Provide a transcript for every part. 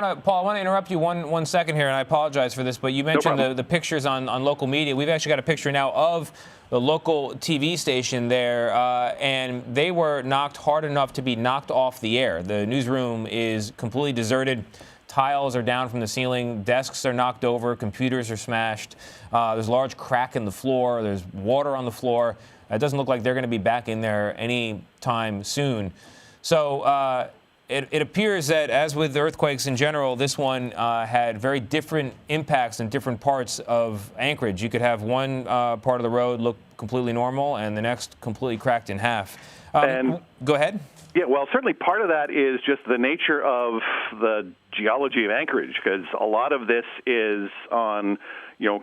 Paul, I want to interrupt you one second here, and I apologize for this, but you mentioned the pictures on local media. We've actually got a picture now of the local TV station there, and they were knocked hard enough to be knocked off the air. The newsroom is completely deserted. Tiles are down from the ceiling. Desks are knocked over. Computers are smashed. There's a large crack in the floor. There's water on the floor. It doesn't look like they're going to be back in there anytime soon. So it appears that, as with earthquakes in general, this one had very different impacts in different parts of Anchorage. You could have one part of the road look completely normal and the next completely cracked in half. Go ahead. Yeah, well, certainly part of that is just the nature of the geology of Anchorage, because a lot of this is on,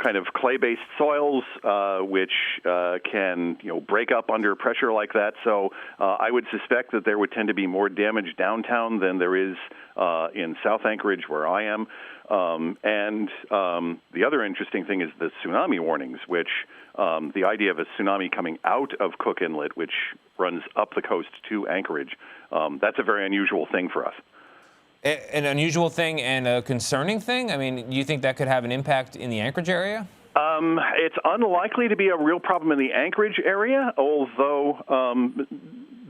kind of clay-based soils, which can, break up under pressure like that. So I would suspect that there would tend to be more damage downtown than there is in South Anchorage, where I am. And the other interesting thing is the tsunami warnings, which the idea of a tsunami coming out of Cook Inlet, which runs up the coast to Anchorage, that's a very unusual thing for us. An unusual thing and a concerning thing? I mean, do you think that could have an impact in the Anchorage area? It's unlikely to be a real problem in the Anchorage area, although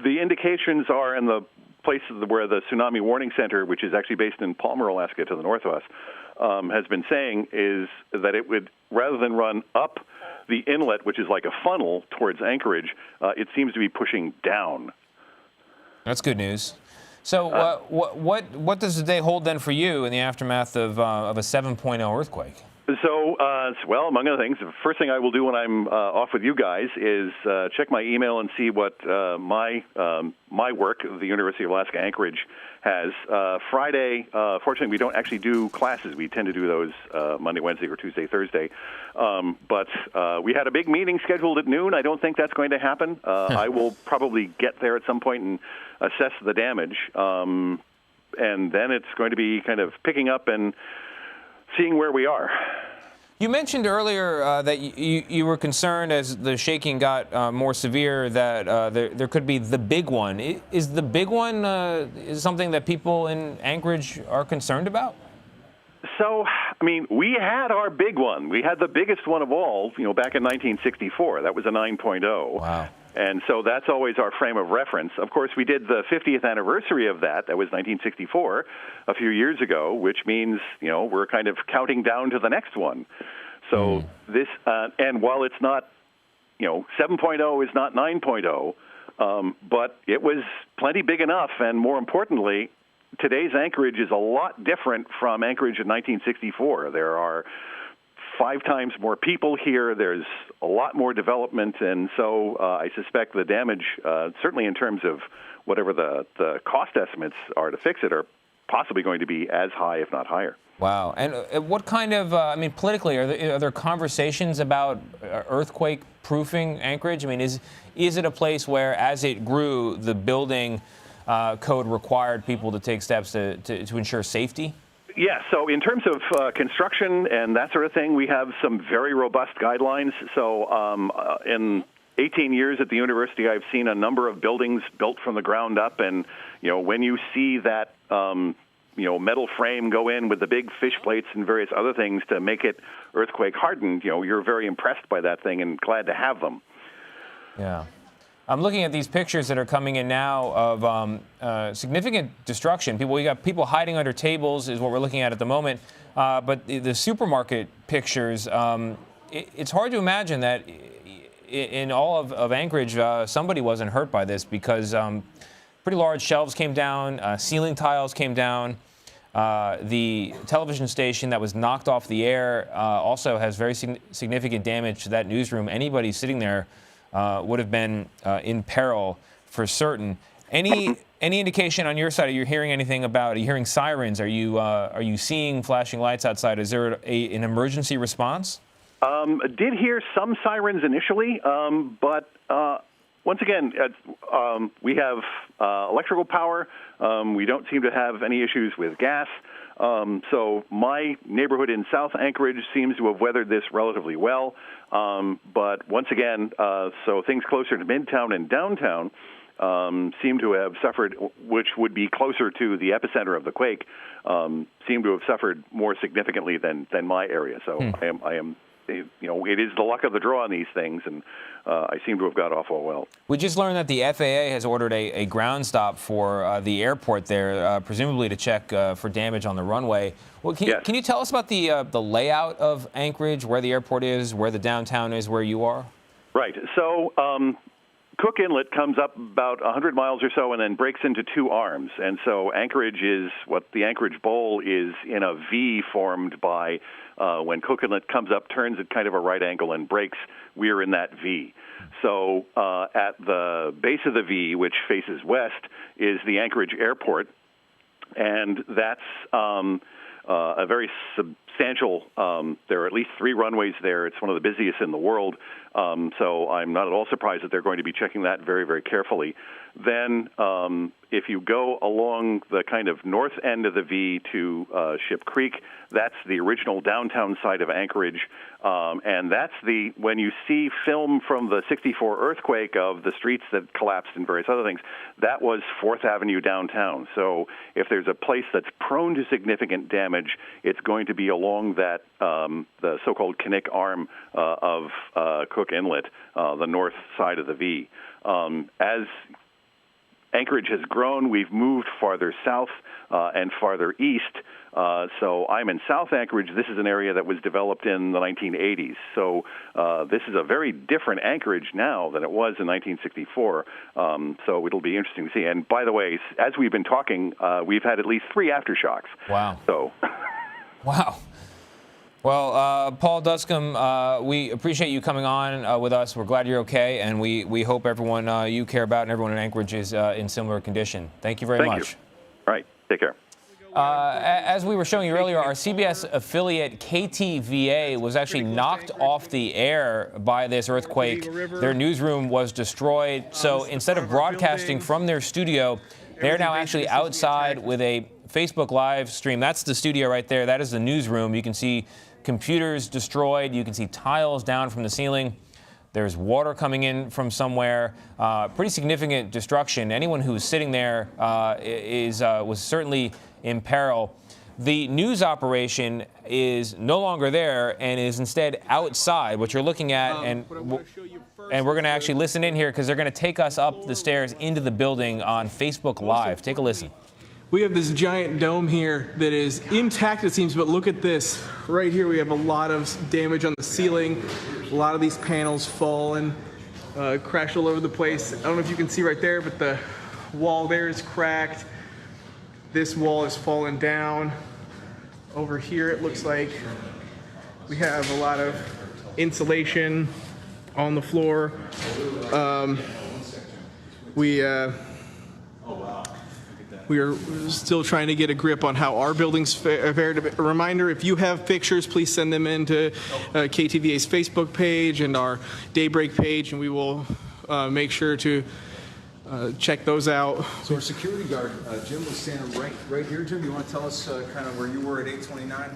the indications are in the places where the Tsunami Warning Center, which is actually based in Palmer, Alaska, to the north of us, has been saying is that it would, rather than run up the inlet, which is like a funnel towards Anchorage, it seems to be pushing down. That's good news. So what does the day hold then for you in the aftermath of a 7.0 earthquake? So, well, among other things, the first thing I will do when I'm off with you guys is check my email and see what my work, the University of Alaska Anchorage, has. Friday, fortunately, we don't actually do classes. We tend to do those Monday, Wednesday, or Tuesday, Thursday. But we had a big meeting scheduled at noon. I don't think that's going to happen. I will probably get there at some point and assess the damage. And then it's going to be kind of picking up and seeing where we are. You mentioned earlier that you were concerned as the shaking got more severe that there could be the big one. Is the big one is something that people in Anchorage are concerned about? So, I mean, we had our big one. We had the biggest one of all, back in 1964. That was a 9.0. Wow. And so that's always our frame of reference. Of course, we did the 50th anniversary of that. That was 1964, a few years ago, which means, we're kind of counting down to the next one. So this, and while it's not, 7.0 is not 9.0, but it was plenty big enough. And more importantly, today's Anchorage is a lot different from Anchorage in 1964. There are 5 times more people here. There's a lot more development, and so I suspect the damage, certainly in terms of whatever the cost estimates are to fix it, are possibly going to be as high, if not higher. Wow. And what kind of, politically, are there conversations about earthquake-proofing Anchorage? I mean, is it a place where, as it grew, the building code required people to take steps to ensure safety? Yeah, so in terms of construction and that sort of thing, we have some very robust guidelines. So in 18 years at the university, I've seen a number of buildings built from the ground up. And, when you see that, metal frame go in with the big fish plates and various other things to make it earthquake hardened, you're very impressed by that thing and glad to have them. Yeah. I'm looking at these pictures that are coming in now of significant destruction. We got people hiding under tables is what we're looking at the moment. But the supermarket pictures, it's hard to imagine that in all of Anchorage, somebody wasn't hurt by this because pretty large shelves came down, ceiling tiles came down. The television station that was knocked off the air also has very significant damage to that newsroom. Anybody sitting there would have been in peril for certain. Any indication on your side? Are you hearing anything about? Are you hearing sirens? Are you seeing flashing lights outside? Is there an emergency response? Did hear some sirens initially, but once again, we have electrical power. We don't seem to have any issues with gas. So my neighborhood in South Anchorage seems to have weathered this relatively well. But once again, so things closer to Midtown and downtown, seem to have suffered, which would be closer to the epicenter of the quake, seem to have suffered more significantly than my area. So I am, you know, it is the luck of the draw on these things, and I seem to have got off all well. We just learned that the FAA has ordered a ground stop for the airport there, presumably to check for damage on the runway. Well, can you tell us about the layout of Anchorage, where the airport is, where the downtown is, where you are? Right. So Cook Inlet comes up about 100 miles or so and then breaks into two arms. And so Anchorage is what the Anchorage Bowl is in a V formed by when Cook Inlet comes up, turns at kind of a right angle and breaks, we're in that V. So at the base of the V, which faces west, is the Anchorage Airport. And that's a very substantial, there are at least 3 runways there. It's one of the busiest in the world. So I'm not at all surprised that they're going to be checking that very, very carefully. Then if you go along the kind of north end of the V to Ship Creek, that's the original downtown side of Anchorage. And that's when you see film from the '64 earthquake of the streets that collapsed and various other things, that was 4th Avenue downtown. So if there's a place that's prone to significant damage, it's going to be along that, the so-called Knik arm of Cook Inlet, the north side of the V. As Anchorage has grown, we've moved farther south and farther east. So I'm in South Anchorage. This is an area that was developed in the 1980s. So this is a very different Anchorage now than it was in 1964. So it'll be interesting to see. And by the way, as we've been talking, we've had at least 3 aftershocks. Wow. So. Wow. Well, Paul Duscombe, we appreciate you coming on with us. We're glad you're okay, and we hope everyone you care about and everyone in Anchorage is in similar condition. Thank you very much. Thank you. All right. Take care. As we were showing you earlier, our CBS affiliate KTVA was actually knocked off the air by this earthquake. Their newsroom was destroyed. So instead of broadcasting from their studio, they're now actually outside with a Facebook live stream. That's the studio right there. That is the newsroom. You can see computers destroyed. You can see tiles down from the ceiling. There's water coming in from somewhere. Pretty significant destruction. Anyone who was sitting there was certainly in peril. The news operation is no longer there and is instead outside, what you're looking at, and we're going to actually listen in here because they're going to take us up the stairs into the building on Facebook Live. Take a listen. We have this giant dome here that is intact, it seems, but look at this. Right here we have a lot of damage on the ceiling. A lot of these panels fall and crash all over the place. I don't know if you can see right there, but the wall there is cracked. This wall is fallen down. Over here it looks like we have a lot of insulation on the floor. We are still trying to get a grip on how our buildings fared. A reminder, if you have pictures, please send them in to KTVA's Facebook page and our Daybreak page, and we will make sure to check those out. So our security guard, Jim, was standing right here. Jim, you want to tell us kind of where you were at 829?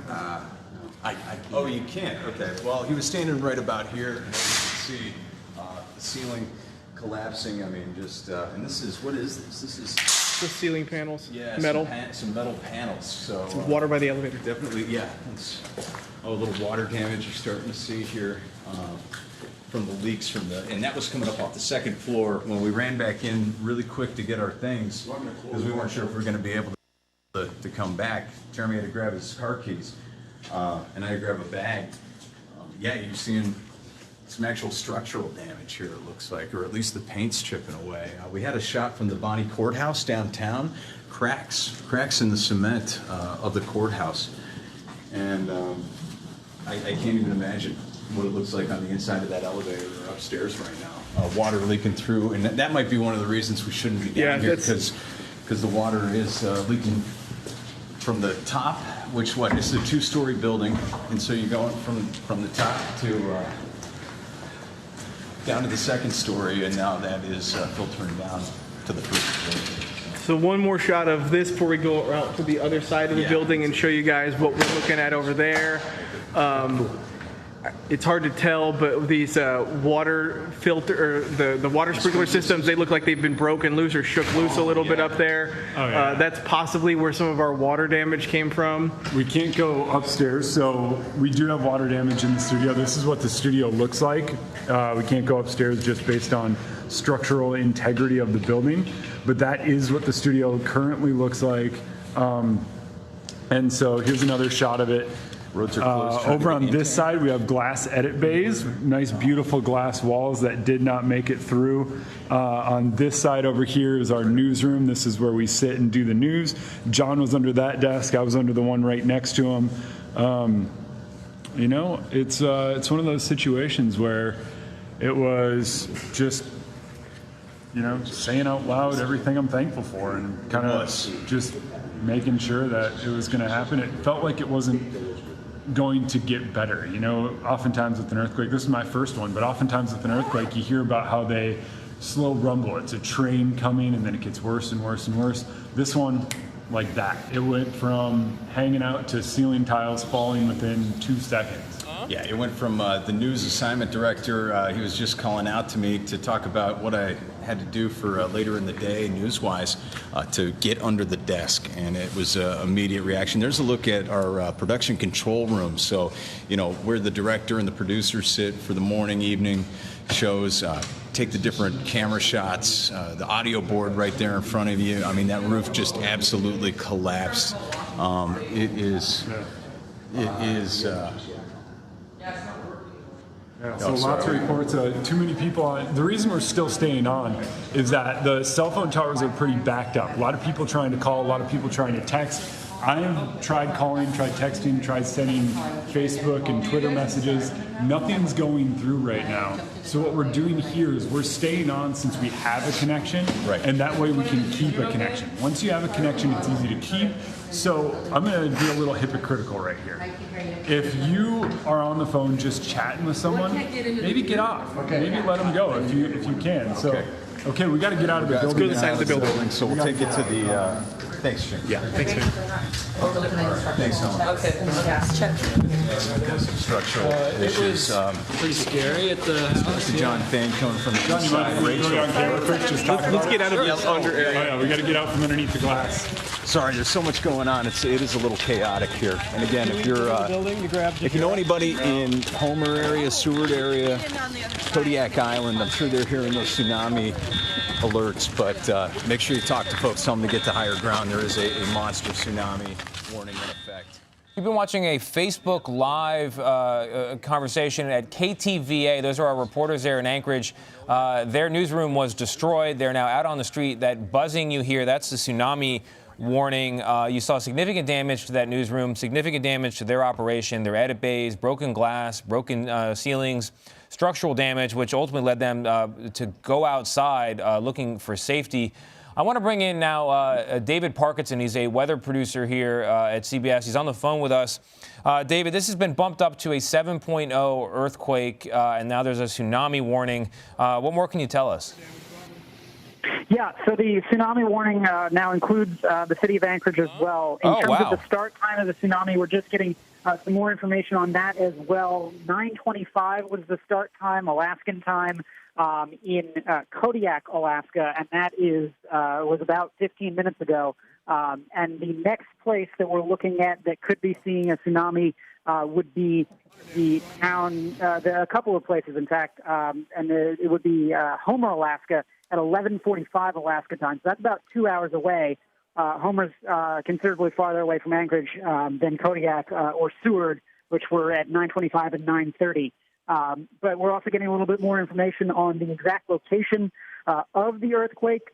Oh, you can't? Okay. Well, he was standing right about here, and you can see the ceiling collapsing. I mean, just, and this is, what is this? This is... The ceiling panels, yeah, metal. Some metal panels. So some water by the elevator. Definitely, yeah. It's, a little water damage you're starting to see here from the leaks from and that was coming up off the second floor when we ran back in really quick to get our things because we weren't sure if we were going to be able to come back. Jeremy had to grab his car keys and I had to grab a bag. Yeah, you're seeing some actual structural damage here, it looks like, or at least the paint's chipping away. We had a shot from the Bonnie Courthouse downtown, cracks in the cement of the courthouse. And I can't even imagine what it looks like on the inside of that elevator or upstairs right now. Water leaking through, and that might be one of the reasons we shouldn't be down here, because the water is leaking from the top, which is a 2-story building, and so you're going from the top to down to the second story, and now that is filtering down to the first floor. So one more shot of this before we go around to the other side of the building and show you guys what we're looking at over there. it's hard to tell, but these water filter, or the water sprinkler systems, they look like they've been broken loose or shook loose a little bit up there. Oh, yeah. That's possibly where some of our water damage came from. We can't go upstairs, so we do have water damage in the studio. This is what the studio looks like. We can't go upstairs just based on structural integrity of the building, but that is what the studio currently looks like. And so here's another shot of it. Roads are closed. Over on this side, we have glass edit bays, nice, beautiful glass walls that did not make it through. On this side over here is our newsroom. This is where we sit and do the news. John was under that desk. I was under the one right next to him. You know, it's one of those situations where it was just, you know, saying out loud everything I'm thankful for and kind of just making sure that it was going to happen. It felt like it wasn't going to get better. You know, oftentimes with an earthquake, this is my first one, but oftentimes with an earthquake, you hear about how they slow rumble. It's a train coming and then it gets worse and worse and worse. This one, like that. It went from hanging out to ceiling tiles falling within 2 seconds. Yeah, it went from the news assignment director, he was just calling out to me to talk about what I had to do for later in the day, news-wise, to get under the desk, and it was an immediate reaction. There's a look at our production control room, so, you know, where the director and the producer sit for the morning, evening shows, take the different camera shots, the audio board right there in front of you. I mean, that roof just absolutely collapsed. It is... Yeah, so lots of reports, too many people on. The reason we're still staying on is that the cell phone towers are pretty backed up. A lot of people trying to call, a lot of people trying to text. I've tried calling, tried texting, tried sending Facebook and Twitter messages. Nothing's going through right now. So what we're doing here is we're staying on since we have a connection, right, and that way we can keep a connection. Once you have a connection, it's easy to keep. So I'm going to be a little hypocritical right here. If you are on the phone just chatting with someone, maybe get off. Maybe let them go if you can. So, okay, we got to get out of the building. Let's go to the side of the building. So we'll take it to the... Thanks, Jim. Yeah, thanks, man. Thanks, Helen. Okay. Structural issues. Pretty scary at the house. To John Fane coming from the John, you mind if we go on camera quick? Just talk about Let's get it? out of this under area. Oh, yeah, we got to get out from underneath the glass. Sorry, there's so much going on. It is a little chaotic here. And again, if you're, if you know anybody in Homer area, Seward area, Kodiak Island, I'm sure they're hearing those tsunami alerts. But make sure you talk to folks. Tell them to get to higher ground. There is a monster tsunami warning in effect. You've been watching a Facebook Live conversation at KTVA. Those are our reporters there in Anchorage. Their newsroom was destroyed. They're now out on the street. That buzzing you hear, that's the Tsunami Warning. You saw significant damage to that newsroom, significant damage to their operation, their edit bays, broken glass, broken ceilings, structural damage, which ultimately led them to go outside looking for safety. I want to bring in now David Parkinson. He's a weather producer here at CBS. He's on the phone with us. David, this has been bumped up to a 7.0 earthquake, and now there's a tsunami warning. What more can you tell us? Yeah, so the tsunami warning now includes the city of Anchorage as well. In terms of the start time of the tsunami, we're just getting some more information on that as well. 9:25 was the start time, Alaskan time, in Kodiak, Alaska, and that was about 15 minutes ago. And the next place that we're looking at that could be seeing a tsunami would be the town, a couple of places, in fact, and it would be Homer, Alaska, at 11:45 Alaska time. So that's about 2 hours away. Homer's considerably farther away from Anchorage than Kodiak or Seward, which were at 9:25 and 9:30. But we're also getting a little bit more information on the exact location of the earthquake.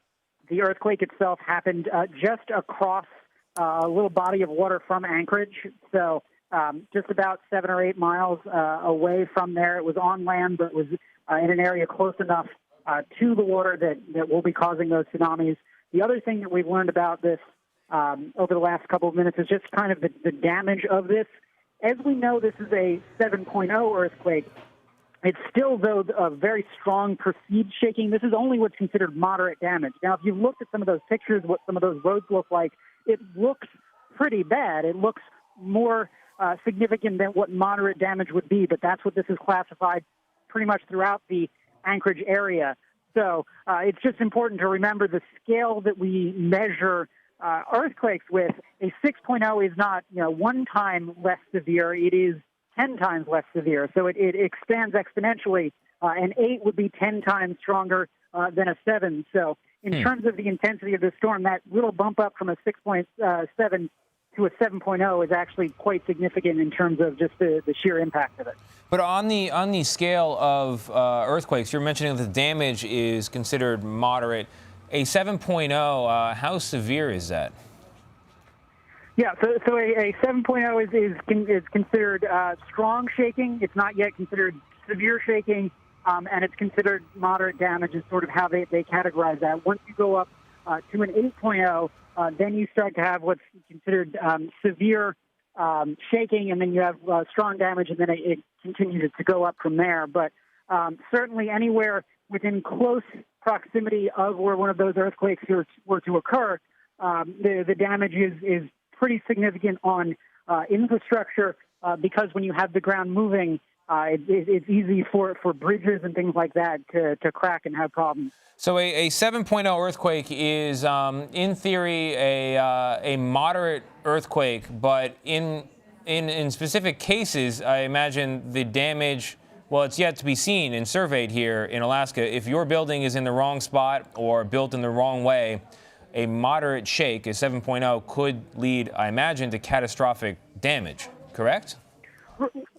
The earthquake itself happened just across a little body of water from Anchorage, so just about 7 or 8 miles away from there. It was on land, but it was in an area close enough to the water that will be causing those tsunamis. The other thing that we've learned about this over the last couple of minutes is just kind of the damage of this. As we know, this is a 7.0 earthquake. It's still, though, a very strong perceived shaking. This is only what's considered moderate damage. Now, if you looked at some of those pictures, what some of those roads look like, it looks pretty bad. It looks more significant than what moderate damage would be, but that's what this is classified pretty much throughout the Anchorage area. So it's just important to remember the scale that we measure earthquakes with. A 6.0 is not, one time less severe. It is 10 times less severe. So it expands exponentially. An 8 would be 10 times stronger than a 7. So in terms of the intensity of the storm, that little bump up from a 6.7 to a 7.0 is actually quite significant in terms of just the sheer impact of it. But on the scale of earthquakes, you're mentioning that the damage is considered moderate. A 7.0, how severe is that? Yeah, so a 7.0 is considered strong shaking. It's not yet considered severe shaking, and it's considered moderate damage is sort of how they categorize that. Once you go up to an 8.0, then you start to have what's considered severe shaking, and then you have strong damage, and then it continues to go up from there. But certainly anywhere within close proximity of where one of those earthquakes were to occur, the damage is pretty significant on infrastructure because when you have the ground moving, it's easy for bridges and things like that to crack and have problems. So a 7.0 earthquake is, in theory, a moderate earthquake, but in specific cases, I imagine the damage, well, it's yet to be seen and surveyed here in Alaska. If your building is in the wrong spot or built in the wrong way, a moderate shake, a 7.0, could lead, I imagine, to catastrophic damage, correct?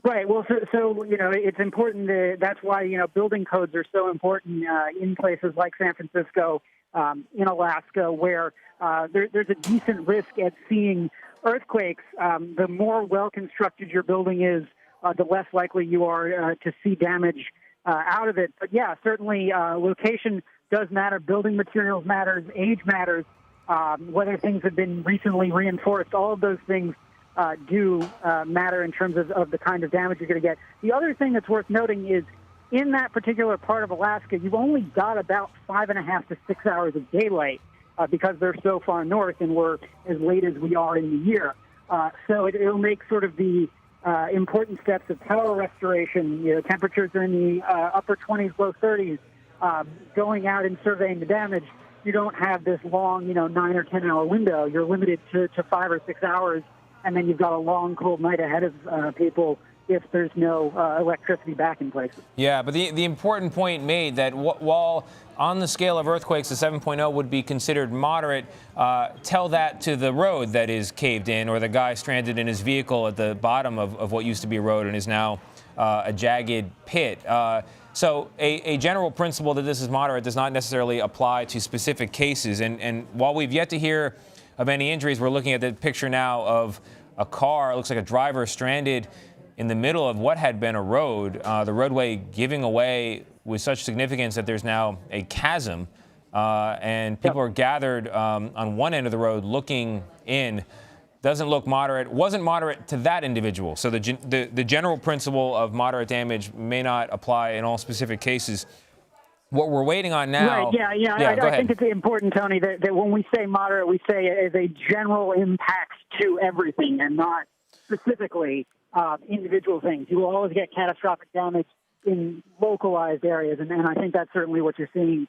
Right. Well, so it's important. That's why, building codes are so important in places like San Francisco, in Alaska, where there's a decent risk at seeing earthquakes. The more well-constructed your building is, the less likely you are to see damage out of it. But, yeah, certainly location does matter. Building materials matters. Age matters. Whether things have been recently reinforced, all of those things do matter in terms of the kind of damage you're going to get. The other thing that's worth noting is in that particular part of Alaska, you've only got about 5.5 to 6 hours of daylight because they're so far north and we're as late as we are in the year. So it'll make sort of the important steps of power restoration. Temperatures are in the upper 20s, low 30s. Going out and surveying the damage, you don't have this long, 9 or 10 hour window. You're limited to 5 or 6 hours. And then you've got a long, cold night ahead of people if there's no electricity back in place. Yeah, but the important point made that while on the scale of earthquakes, the 7.0 would be considered moderate, tell that to the road that is caved in or the guy stranded in his vehicle at the bottom of what used to be a road and is now a jagged pit. So a general principle that this is moderate does not necessarily apply to specific cases. And while we've yet to hear of any injuries, we're looking at the picture now of a car. It looks like a driver stranded in the middle of what had been a road, the roadway giving away with such significance that there's now a chasm, and people are gathered on one end of the road looking in. Doesn't look moderate, wasn't moderate to that individual. So the general principle of moderate damage may not apply in all specific cases. What we're waiting on now... Right, yeah. I think it's important, Tony, that when we say moderate, we say it as a general impact to everything and not specifically individual things. You will always get catastrophic damage in localized areas, and I think that's certainly what you're seeing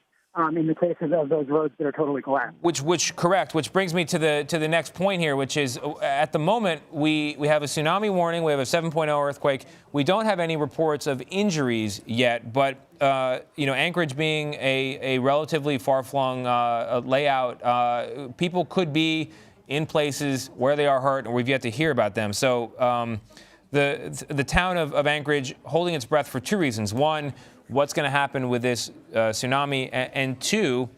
in the cases of those roads that are totally collapsed. Which brings me to the next point here, which is at the moment we have a tsunami warning, we have a 7.0 earthquake. We don't have any reports of injuries yet, but Anchorage being a relatively far-flung layout, people could be in places where they are hurt, and we've yet to hear about them. So the town of Anchorage holding its breath for two reasons. One, what's going to happen with this tsunami? And two,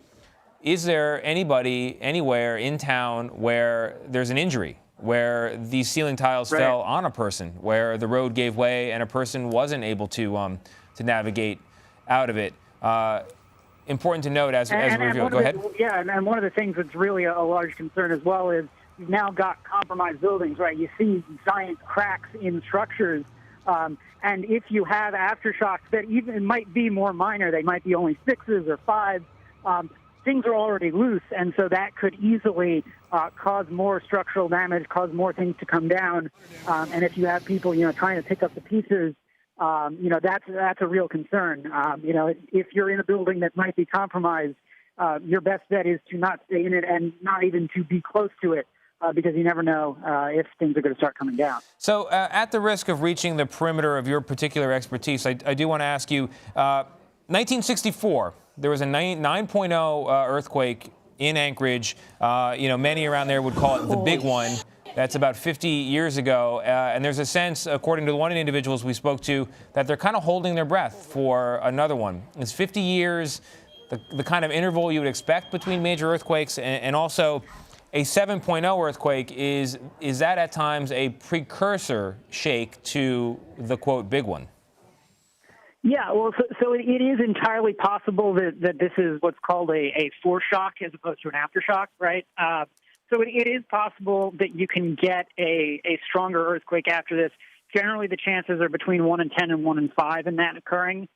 is there anybody anywhere in town where there's an injury, where these ceiling tiles fell on a person, where the road gave way and a person wasn't able to navigate out of it? Important to note as we reveal. Go ahead. Yeah, and one of the things that's really a large concern as well is you've now got compromised buildings, right? You see giant cracks in structures. And if you have aftershocks that even might be more minor, they might be only 6s or 5s, things are already loose, and so that could easily cause more structural damage, cause more things to come down. And if you have people, trying to pick up the pieces, that's a real concern. If you're in a building that might be compromised, your best bet is to not stay in it and not even to be close to it, because you never know if things are going to start coming down. So at the risk of reaching the perimeter of your particular expertise, I do want to ask you, 1964, there was a 9.0 earthquake in Anchorage. Many around there would call it the big one. That's about 50 years ago. And there's a sense, according to one of the individuals we spoke to, that they're kind of holding their breath for another one. Is 50 years the kind of interval you would expect between major earthquakes? And also, a 7.0 earthquake, is that at times a precursor shake to the, quote, big one? Yeah, well, so it is entirely possible that this is what's called a foreshock as opposed to an aftershock, right? So it is possible that you can get a stronger earthquake after this. Generally, the chances are between 1 in 10 and 1 in 5 in that occurring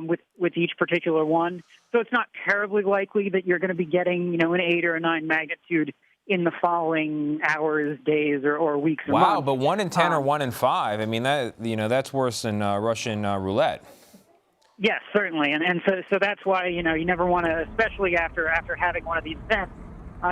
with each particular one. So it's not terribly likely that you're going to be getting, an 8 or a 9 magnitude in the following hours, days, or weeks or months. Wow, but 1 in 10 or 1 in 5, I mean, that's worse than Russian roulette. Yes, certainly. And so that's why, you never want to, especially after having one of these events,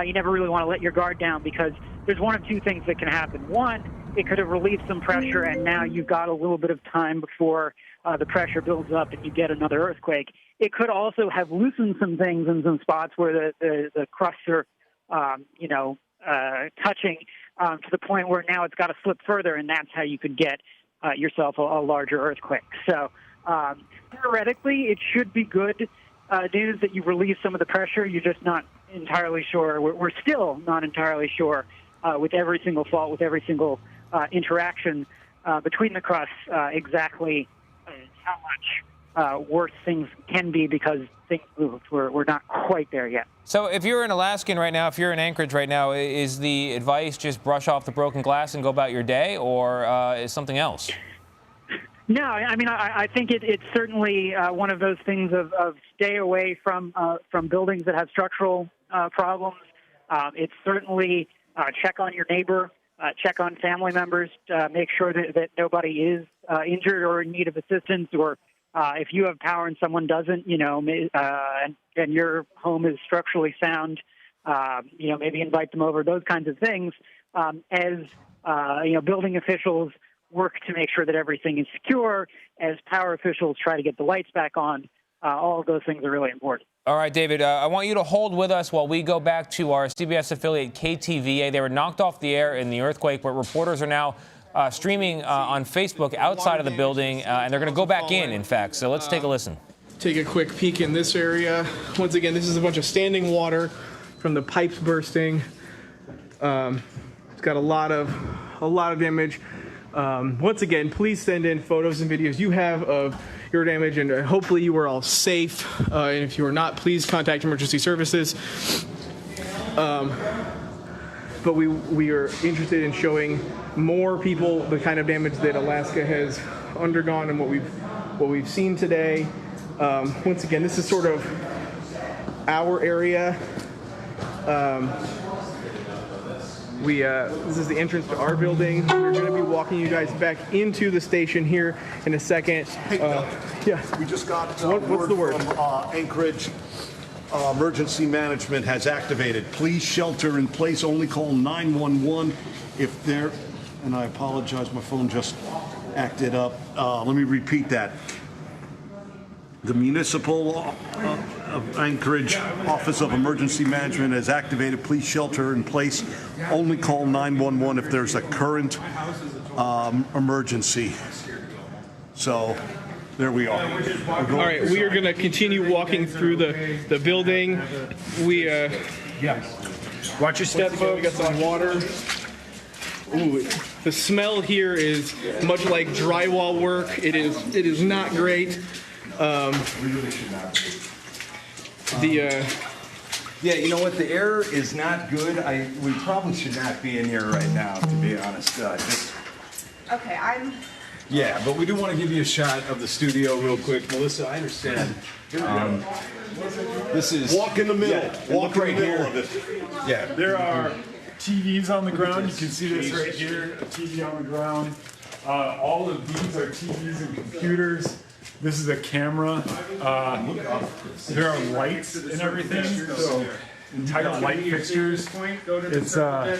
you never really want to let your guard down, because there's one of two things that can happen. One, it could have relieved some pressure, and now you've got a little bit of time before the pressure builds up and you get another earthquake. It could also have loosened some things in some spots where the crusts are, touching to the point where now it's got to slip further, and that's how you could get yourself a larger earthquake. So theoretically, it should be good news that you relieve some of the pressure. You're just not entirely sure. We're still not entirely sure with every single fault, with every single interaction between the crusts, exactly how much worse things can be because things moved. We're not quite there yet. So if you're an Alaskan right now, if you're in Anchorage right now, is the advice just brush off the broken glass and go about your day, or is something else? No, I mean, I think it's certainly one of those things of stay away from buildings that have structural problems. It's certainly check on your neighbor, check on family members, make sure that nobody is injured or in need of assistance, or if you have power and someone doesn't, and your home is structurally sound, maybe invite them over, those kinds of things. As building officials work to make sure that everything is secure, as power officials try to get the lights back on, all of those things are really important. All right, David, I want you to hold with us while we go back to our CBS affiliate KTVA. They were knocked off the air in the earthquake, but reporters are now streaming on Facebook outside of the building, and they're going to go back in fact. So let's take a listen. Take a quick peek in this area. Once again, this is a bunch of standing water from the pipes bursting. It's got a lot of damage. Once again, please send in photos and videos you have of your damage, and hopefully you are all safe. And if you are not, please contact emergency services. But we are interested in showing more people the kind of damage that Alaska has undergone and what we've seen today. Once again, this is sort of our area. This is the entrance to our building. We're going to be walking you guys back into the station here in a second. Hey, yeah. We just got what's the word? From Anchorage. Emergency management has activated. Please shelter in place. Only call 911 if there. And I apologize, my phone just acted up. Let me repeat that. The Municipal of Anchorage Office of Emergency Management has activated. Please shelter in place. Only call 911 if there's a current emergency. So there we are. All right, we are going to continue walking through the building. Watch your step, folks. We got some water. Ooh, the smell here is much like drywall work. It is not great. Yeah, you know what? The air is not good. We probably should not be in here right now, to be honest. Okay, Yeah, but we do want to give you a shot of the studio real quick. Melissa, I understand. This is... Walk in the middle. Yeah, Walk right in the middle here. of it. Yeah. There are TVs on the ground. You can see this right here, a TV on the ground. All of these are TVs and computers. This is a camera. There are lights and everything. So entire light fixtures. It's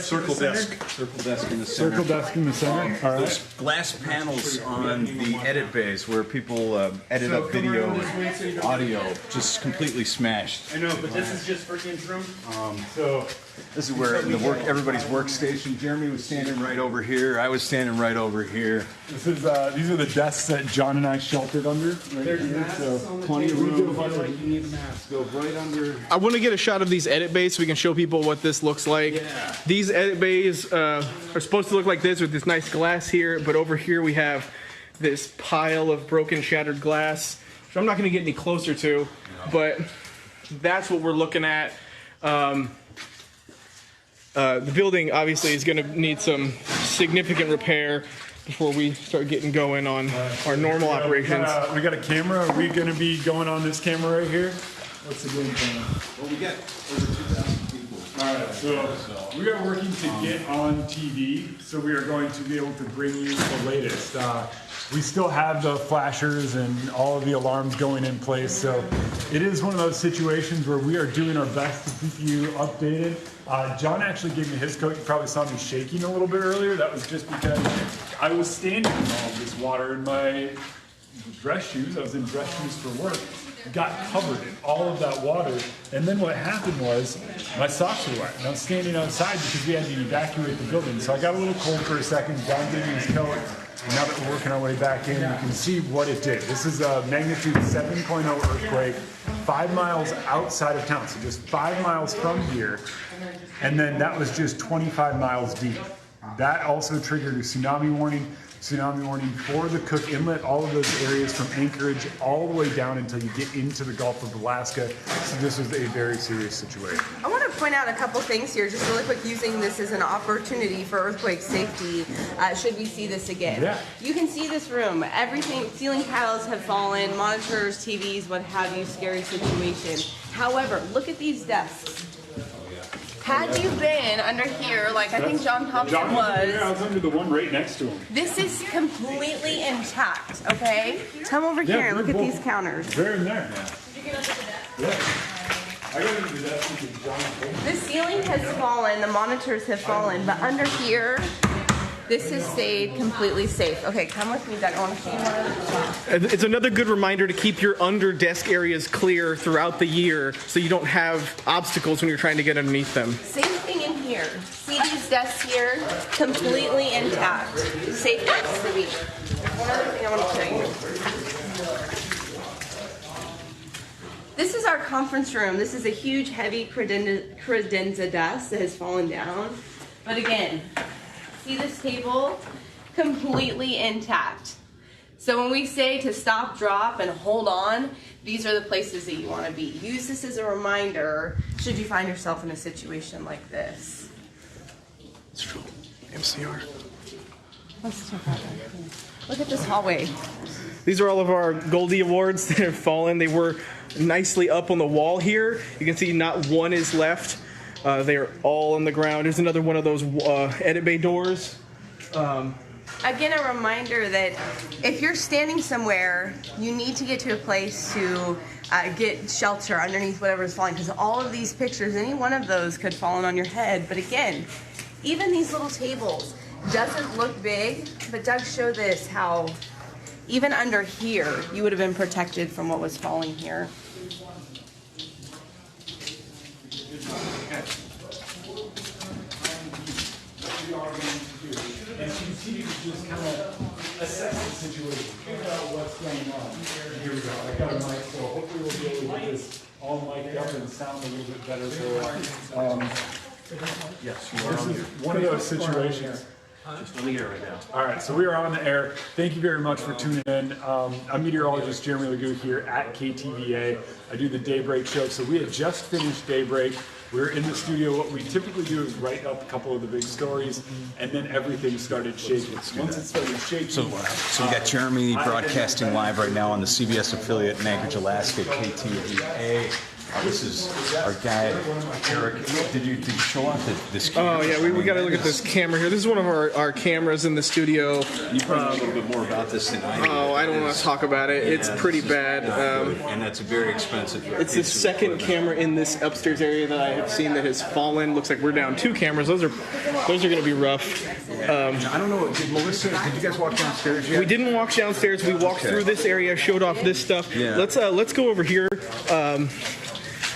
Circle desk. Circle desk in the center. circle desk in the center. All right. Those glass panels on the edit bays where people edit up video and audio just completely smashed. I know, but this is just for interim. So This is where everybody's workstation. Jeremy was standing right over here. I was standing right over here. this is these are the desks that John and I sheltered under. Right here. So Plenty of room. You need masks. Go right under. I want to get a shot of these edit bays so we can show people what this looks like. Yeah. These edit bays are supposed to look like this with this nice glass here, but over here we have this pile of broken, shattered glass, which I'm not going to get any closer to, but that's what we're looking at. The building obviously is going to need some significant repair before we start getting going on our normal operations. We got a camera. Are we going to be going on this camera right here? What's the game plan? Well, we got over 2,000 people. All right, so we are working to get on TV, so we are going to be able to bring you the latest. We still have the flashers and all of the alarms going in place, so it is one of those situations where we are doing our best to keep you updated. John actually gave me his coat. You probably saw me shaking a little bit earlier. That was just because I was standing in all of this water in my dress shoes. I was in dress shoes for work. Got covered in all of that water, and then what happened was my socks were wet, and I was standing outside because we had to evacuate the building. So I got a little cold for a second. John gave me his coat. And now that we're working our way back in, you can see what it did. This is a magnitude 7.0 earthquake, 5 miles outside of town, so just 5 miles from here. And then that was just 25 miles deep. That also triggered a tsunami warning for the Cook Inlet, all of those areas from Anchorage all the way down until you get into the Gulf of Alaska. So this was a very serious situation. I want to point out a couple things here, just really quick, using this as an opportunity for earthquake safety, should we see this again. Yeah. You can see this room. Everything, ceiling tiles have fallen, monitors, TVs, what have you, scary situation. However, look at these desks. Had you been under here, like I think John Thompson was, I was under the one right next to him. this is completely intact, okay? Come over here and look at these counters. They're in there. Yeah. I got into that thinking John told me. The ceiling has fallen, the monitors have fallen, but under here, this has stayed completely safe. Okay, come with me, Doug. I want to show you one of the. It's another good reminder to keep your under desk areas clear throughout the year so you don't have obstacles when you're trying to get underneath them. Same thing in here. See these desks here? Completely intact. Safe as to be. One other thing I want to show you. This is our conference room. This is a huge, heavy credenza desk that has fallen down. But again, see this table? Completely intact. So when we say to stop, drop, and hold on, these are the places that you want to be. Use this as a reminder should you find yourself in a situation like this. It's true. MCR. Look at this hallway. These are all of our Goldie Awards that have fallen. They were nicely up on the wall here. You can see not one is left. They are all on the ground. There's another one of those edit bay doors. Again, a reminder that if you're standing somewhere, you need to get to a place to get shelter underneath whatever is falling, because all of these pictures, any one of those could fall on your head. But again, even these little tables doesn't look big, but Doug showed this, how even under here, you would have been protected from what was falling here. And continue to just kind of assess the situation, figure out what's going on. And here we go. I got a mic, so hopefully we'll be able to get this all mic'd up and sound a little bit better. So, Yes, this is one of those situations. Just let me get it right now. All right, so we are on the air. Thank you very much for tuning in. I'm meteorologist Jeremy Legoo here at KTVA. I do the Daybreak show. So we had just finished Daybreak. we're in the studio. What we typically do is write up a couple of the big stories, and then everything started shaking. Once it started shaking... So we got Jeremy broadcasting live right now on the CBS affiliate in Anchorage, Alaska, KTVA. This is our guy, Eric. Did you show off this camera? Oh, yeah, we got to look at this camera here. This is one of our cameras in the studio. You probably know a little bit more about this than I do. Oh, I don't want to talk about it. It's pretty bad. And that's very expensive. It's the second camera in this upstairs area that I have seen that has fallen. Looks like we're down 2 cameras. Those are going to be rough. I don't know. Did you guys walk downstairs yet? We didn't walk downstairs. We walked through this area, showed off this stuff. Yeah. Let's go over here.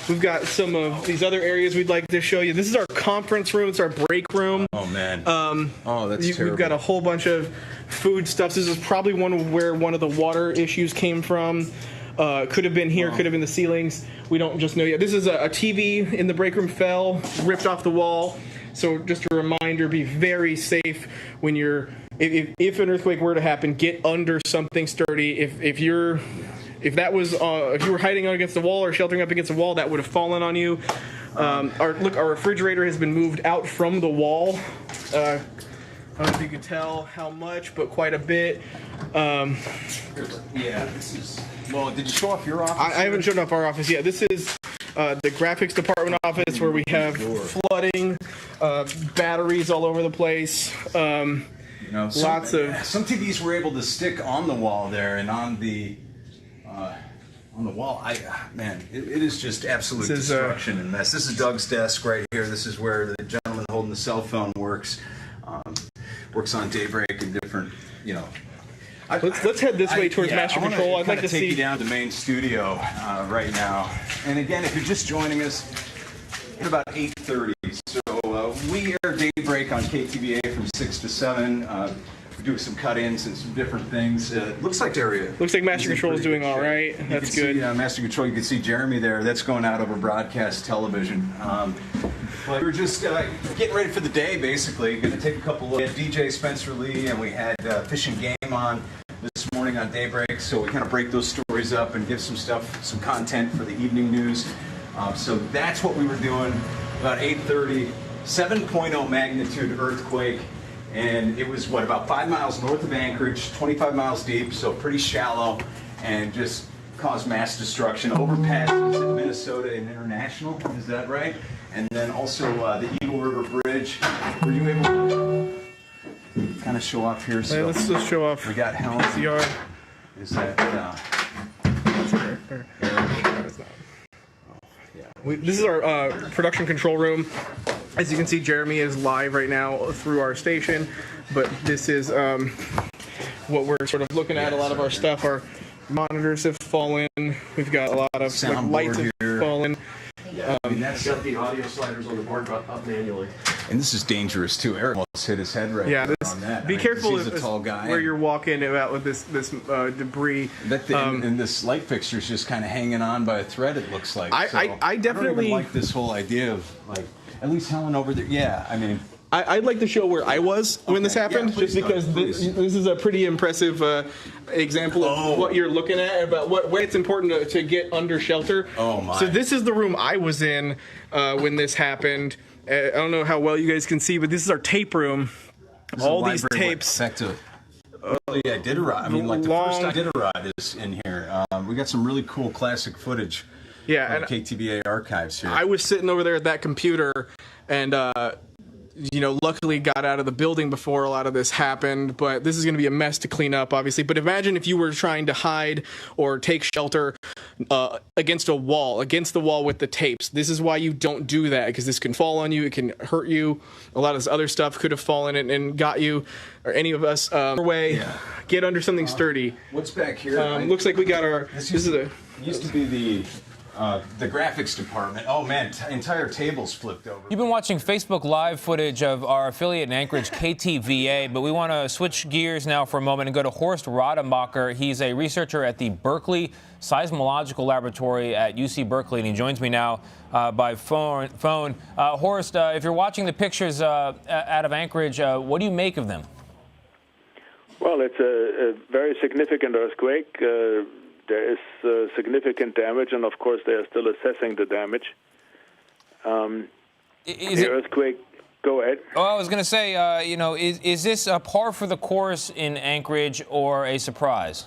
We've got some of these other areas we'd like to show you. This is our conference room. It's our break room. Oh, man. That's terrible. We've got a whole bunch of food stuff. This is probably where one of the water issues came from. Could have been here, could have been the ceilings. We don't just know yet. This is a TV in the break room fell, ripped off the wall. So just a reminder, be very safe when you're, if an earthquake were to happen, get under something sturdy. If you were hiding against the wall or sheltering up against the wall, that would have fallen on you. Our refrigerator has been moved out from the wall. I don't know if you can tell how much, but quite a bit. Well, did you show off your office? I haven't shown off our office yet. This is the graphics department office where we have flooding, batteries all over the place. Lots of... Some TVs were able to stick on the wall there and on the wall. It is just absolute destruction and mess. This is Doug's desk right here. This is where the gentleman holding the cell phone works. Works on Daybreak and different, Let's head this way towards Master Control. I'd like to take you down to the main studio right now. And again, if you're just joining us, it's about 8:30. So we air Daybreak on KTVA from 6 to 7. We do some cut-ins and some different things. Looks like Master Control is doing all right. That's good. Master Control, you can see Jeremy there. That's going out over broadcast television. But we're just getting ready for the day, basically. Going to take a couple of DJ Spencer Lee, and we had Fish and Game on this morning on Daybreak. So we kind of break those stories up and give some content for the evening news. So that's what we were doing about 8:30. 7.0 magnitude earthquake. And it was, about 5 miles north of Anchorage, 25 miles deep, so pretty shallow, and just caused mass destruction. Overpasses in Minnesota and International, is that right? And then also the Eagle River Bridge. Were you able to kind of show off here? So let's just show off. We got Helen. Is that... This is our production control room. As you can see, Jeremy is live right now through our station, but this is what we're sort of looking at. A lot of our stuff, our monitors have fallen. We've got a lot of lights have fallen. Yeah, that's got the audio sliders on the board up manually. And this is dangerous too. Eric almost hit his head right there on that. Be careful he's a tall guy. Where you're walking about with this debris. And this light fixture's just kind of hanging on by a thread. It looks like. I definitely don't even like this whole idea of at least Helen over there. Yeah, I mean. I'd like to show where I was when this happened, just because this is a pretty impressive example of what you're looking at, about why it's important to get under shelter. Oh, my. So this is the room I was in when this happened. I don't know how well you guys can see, but this is our tape room. All these tapes. Back to Iditarod. I mean, the first Iditarod is in here. We got some really cool classic footage. Yeah, and KTVA archives here. I was sitting over there at that computer, and luckily got out of the building before a lot of this happened, but this is going to be a mess to clean up, obviously. But imagine if you were trying to hide or take shelter against the wall with the tapes. This is why you don't do that, because this can fall on you, it can hurt you. A lot of this other stuff could have fallen and got you, or any of us. Get under something sturdy. What's back here? Looks like we got our... Used to be the graphics department. Oh man, entire tables flipped over. You've been watching Facebook Live footage of our affiliate in Anchorage, KTVA, but we want to switch gears now for a moment and go to Horst Rademacher. He's a researcher at the Berkeley Seismological Laboratory at UC Berkeley, and he joins me now by phone. Horst, if you're watching the pictures out of Anchorage, what do you make of them? Well, it's a very significant earthquake. There is significant damage, and of course they are still assessing the damage. The earthquake. Go ahead. Oh, I was going to say, is this a par for the course in Anchorage or a surprise?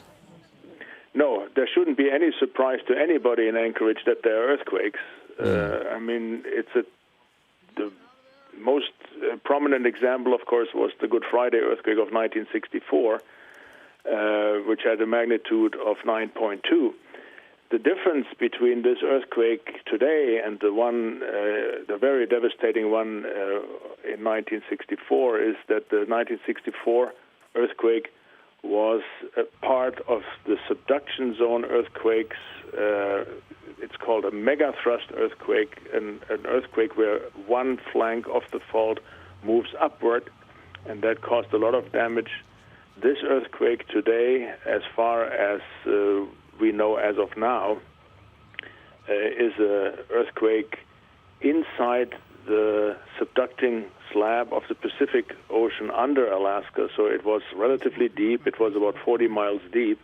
No, there shouldn't be any surprise to anybody in Anchorage that there are earthquakes. I mean, the most prominent example, of course, was the Good Friday earthquake of 1964, which had a magnitude of 9.2. The difference between this earthquake today and the very devastating one in 1964 is that the 1964 earthquake was a part of the subduction zone earthquakes. It's called a megathrust earthquake, an earthquake where one flank of the fault moves upward, and that caused a lot of damage. This earthquake today, as far as we know as of now, is an earthquake inside the subducting slab of the Pacific Ocean under Alaska. So it was relatively deep. It was about 40 miles deep.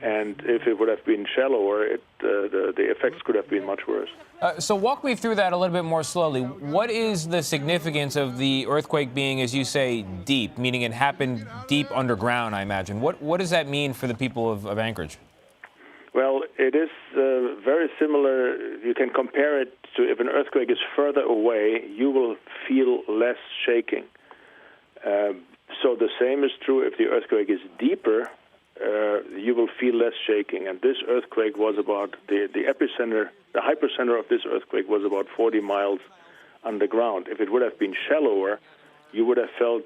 And if it would have been shallower, the effects could have been much worse. So walk me through that a little bit more slowly. What is the significance of the earthquake being, as you say, deep, meaning it happened deep underground, I imagine? What does that mean for the people of Anchorage? Well, it is very similar. You can compare it to if an earthquake is further away, you will feel less shaking. So the same is true if the earthquake is deeper. You will feel less shaking. And this earthquake was about the epicenter, the hypercenter of this earthquake was about 40 miles underground. If it would have been shallower, you would have felt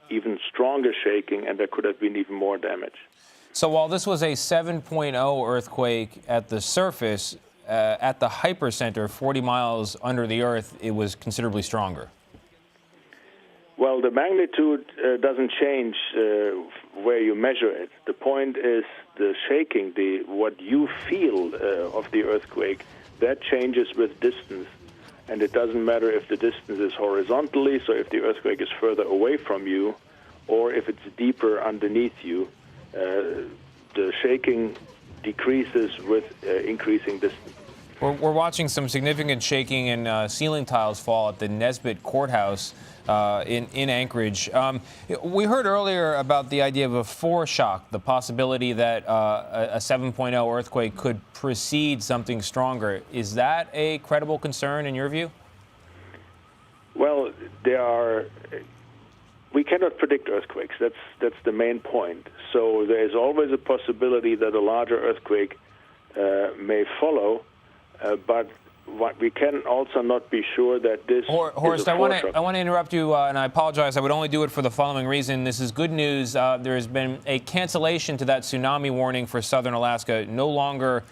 even stronger shaking, and there could have been even more damage. So while this was a 7.0 earthquake at the surface, at the hypercenter, 40 miles under the earth, it was considerably stronger. Well, the magnitude doesn't change where you measure it. The point is the shaking, what you feel of the earthquake, that changes with distance. And it doesn't matter if the distance is horizontally, so if the earthquake is further away from you, or if it's deeper underneath you. The shaking decreases with increasing distance. We're watching some significant shaking and ceiling tiles fall at the Nesbitt Courthouse in Anchorage. We heard earlier about the idea of a foreshock, the possibility that a 7.0 earthquake could precede something stronger. Is that a credible concern in your view? Well, we cannot predict earthquakes. That's the main point. So there is always a possibility that a larger earthquake may follow, but what we can also not be sure that this. Horst, I want to interrupt you, and I apologize. I would only do it for the following reason. This is good news. There has been a cancellation to that tsunami warning for southern Alaska. No longer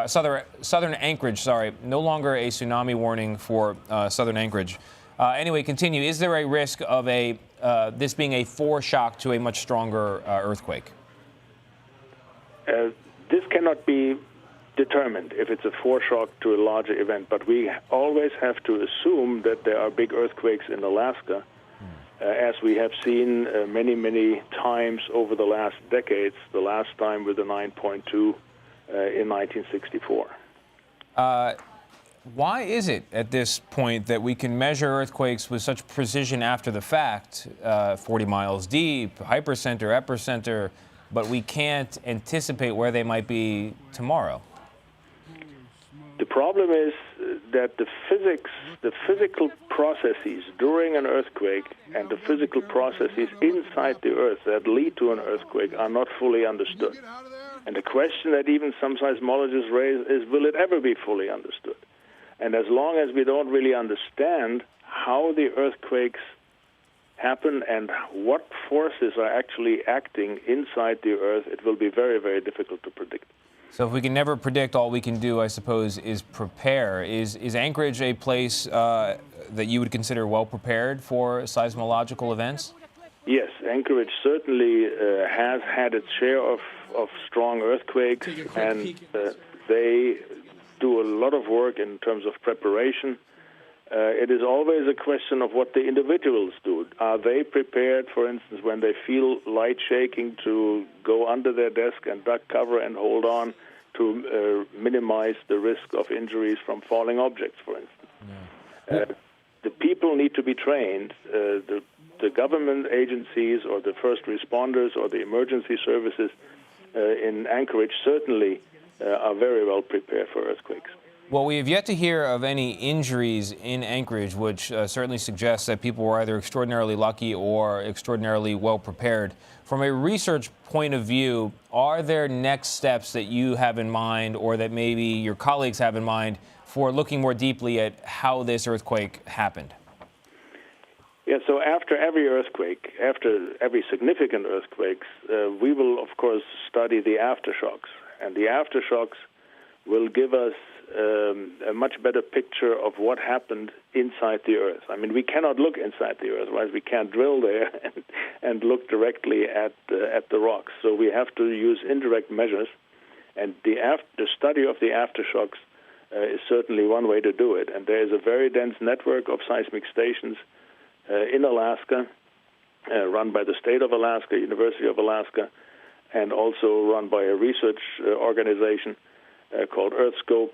southern Anchorage. Sorry, no longer a tsunami warning for southern Anchorage. Anyway, continue. Is there a risk of this being a foreshock to a much stronger earthquake? This cannot be determined if it's a foreshock to a larger event, but we always have to assume that there are big earthquakes in Alaska, as we have seen many, many times over the last decades, the last time with the 9.2 in 1964. Why is it at this point that we can measure earthquakes with such precision after the fact, 40 miles deep, hypercenter, epicenter, but we can't anticipate where they might be tomorrow? The problem is that the physical processes during an earthquake and the physical processes inside the earth that lead to an earthquake are not fully understood. And the question that even some seismologists raise is, will it ever be fully understood? And as long as we don't really understand how the earthquakes happen and what forces are actually acting inside the earth, it will be very, very difficult to predict. So if we can never predict, all we can do, I suppose, is prepare. Is Anchorage a place that you would consider well prepared for seismological events? Yes, Anchorage certainly has had its share of strong earthquakes, and they do a lot of work in terms of preparation. It is always a question of what the individuals do. Are they prepared, for instance, when they feel light shaking, to go under their desk and duck cover and hold on to minimize the risk of injuries from falling objects, for instance? The people need to be trained. The government agencies or the first responders or the emergency services in Anchorage certainly are very well prepared for earthquakes. Well, we have yet to hear of any injuries in Anchorage, which certainly suggests that people were either extraordinarily lucky or extraordinarily well prepared. From a research point of view, are there next steps that you have in mind or that maybe your colleagues have in mind for looking more deeply at how this earthquake happened? Yeah, so after every earthquake, after every significant earthquakes, we will, of course, study the aftershocks. And the aftershocks will give us a much better picture of what happened inside the Earth. I mean, we cannot look inside the Earth, right? We can't drill there and look directly at the rocks. So we have to use indirect measures, and the study of the aftershocks is certainly one way to do it. And there is a very dense network of seismic stations in Alaska, run by the state of Alaska, University of Alaska, and also run by a research organization called EarthScope.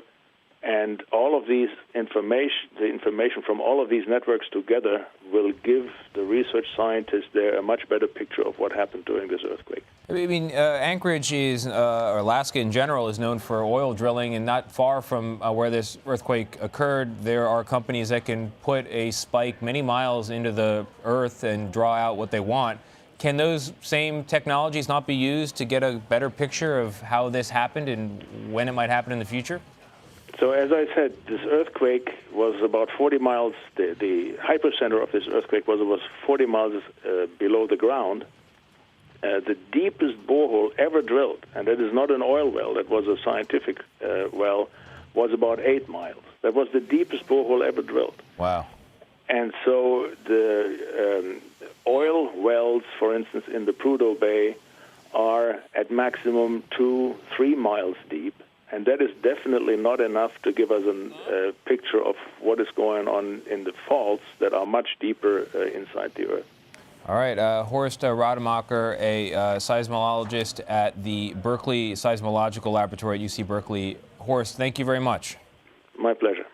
And all of these the information from all of these networks together will give the research scientists there a much better picture of what happened during this earthquake. I mean, Anchorage is, or Alaska in general, is known for oil drilling, and not far from where this earthquake occurred, there are companies that can put a spike many miles into the earth and draw out what they want. Can those same technologies not be used to get a better picture of how this happened and when it might happen in the future? So as I said, this earthquake was about 40 miles, the hypocenter of this earthquake was 40 miles below the ground. The deepest borehole ever drilled, and that is not an oil well, that was a scientific well, was about 8 miles. That was the deepest borehole ever drilled. Wow. And so the oil wells, for instance, in the Prudhoe Bay are at maximum 2-3 miles deep. And that is definitely not enough to give us a picture of what is going on in the faults that are much deeper inside the Earth. All right, Horst Rademacher, a seismologist at the Berkeley Seismological Laboratory at UC Berkeley. Horst, thank you very much. My pleasure.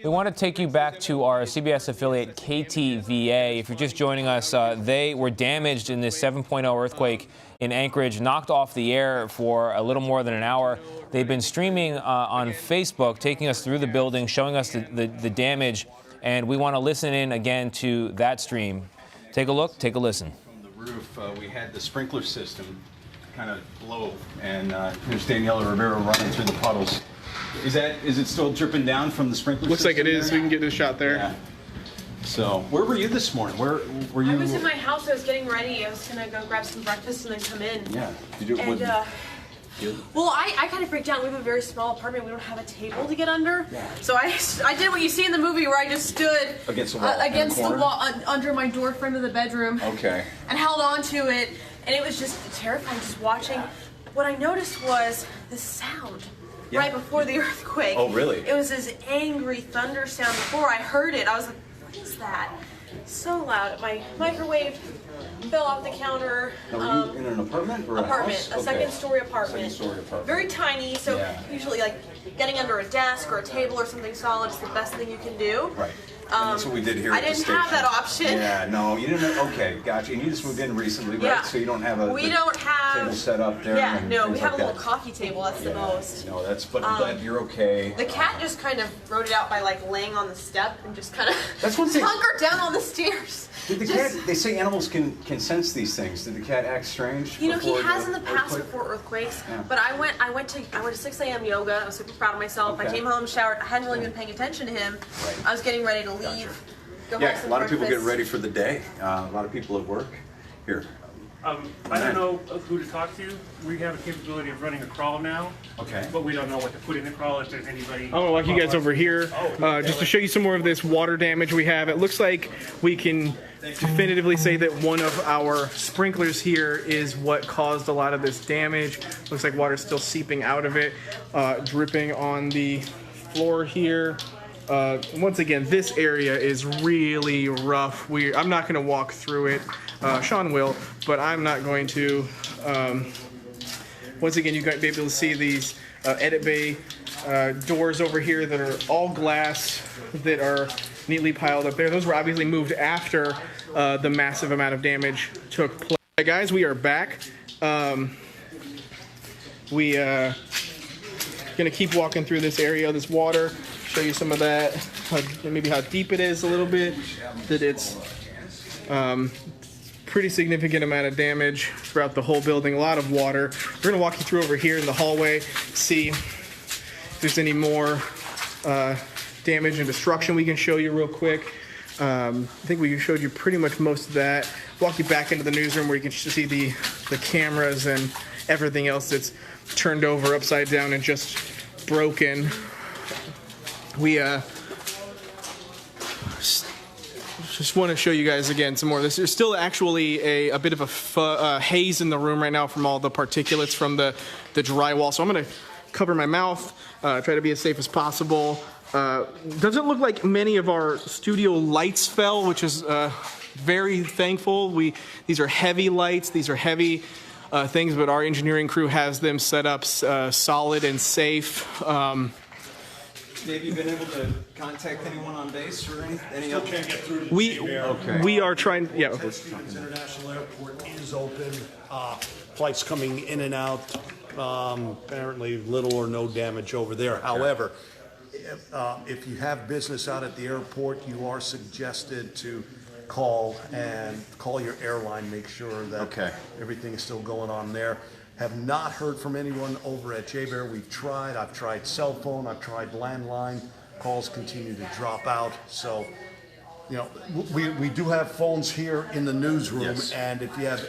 We want to take you back to our CBS affiliate KTVA. If you're just joining us, they were damaged in this 7.0 earthquake in Anchorage, knocked off the air for a little more than an hour. They've been streaming on Facebook, taking us through the building, showing us the damage, and we want to listen in again to that stream. Take a look, take a listen. From the roof, we had the sprinkler system kind of blow, and here's Daniela Rivera running through the puddles. Is it still dripping down from the sprinkler Looks system? like it is. There? We can get a shot there. Yeah. So, where were you this morning? Where were you? I was in my house. I was getting ready. I was gonna go grab some breakfast and then come in. Yeah. Did you? And, well, I kind of freaked out. We have a very small apartment. We don't have a table to get under. Yeah. So I did what you see in the movie where I just stood against the wall, under my door frame of the bedroom. Okay. And held on to it, and it was just terrifying just watching. What I noticed was the sound. Yeah. Right before the earthquake. Oh, really? It was this angry thunder sound. Before I heard it, I was like, what is that? So loud. My microwave fell off the counter. Now, were you in an apartment or a house? A second-story apartment. Second-story apartment. Very tiny, so usually like getting under a desk or a table or something solid is the best thing you can do. Right. And that's what we did here at the station. I didn't have that option. Yeah, no, you didn't. Okay, gotcha. And you just moved in recently, right? Yeah. So you don't have a table set up there. Yeah, no, we have like a little coffee table. That's the most. No, but I'm glad you're okay. The cat just kind of wrote it out by like laying on the step and just kind of that's one thing. hunkered down on the stairs. Did the cat? They say animals can sense these things. Did the cat act strange? You know, he has in the past before earthquakes. Yeah. But I went to 6 a.m. yoga. I was super proud of myself. Okay. I came home, showered. I hadn't really been paying attention to him. Right. I was getting ready to leave. Gotcha. Yeah, a lot of people get ready for the day. A lot of people at work. Here. I don't know who to talk to. We have a capability of running a crawl now. Okay. But we don't know what to put in the crawl if there's anybody. I'm gonna walk you guys over here just to show you some more of this water damage we have. It looks like we can definitively say that one of our sprinklers here is what caused a lot of this damage. Looks like water's still seeping out of it, dripping on the floor here. Once again, this area is really rough. I'm not going to walk through it. Sean will, but I'm not going to. Once again, you guys be able to see these edit bay doors over here that are all glass that are neatly piled up there. Those were obviously moved after the massive amount of damage took place. Right, guys, we are back. We gonna keep walking through this area, this water, show you some of that, maybe how deep it is a little bit, that it's pretty significant amount of damage throughout the whole building, a lot of water. We're gonna walk you through over here in the hallway, see if there's any more damage and destruction we can show you real quick. I think we showed you pretty much most of that. Walk you back into the newsroom where you can see the cameras and everything else that's turned over upside down and just broken. We just want to show you guys again some more of this. There's still actually a bit of a haze in the room right now from all the particulates from the drywall. So I'm going to cover my mouth, try to be as safe as possible. Doesn't look like many of our studio lights fell, which is very thankful. These are heavy lights. These are heavy things, but our engineering crew has them set up solid and safe. Have you been able to contact anyone on base or any other? Can't get through. We are trying. Yeah. Stevens International Airport is open. Flights coming in and out. Apparently, little or no damage over there. However, if you have business out at the airport, you are suggested to call your airline. Make sure that everything is still going on there. Have not heard from anyone over at J-Bear. We've tried. I've tried cell phone. I've tried landline. Calls continue to drop out. So, you know, we do have phones here in the newsroom. Yes. And if you have,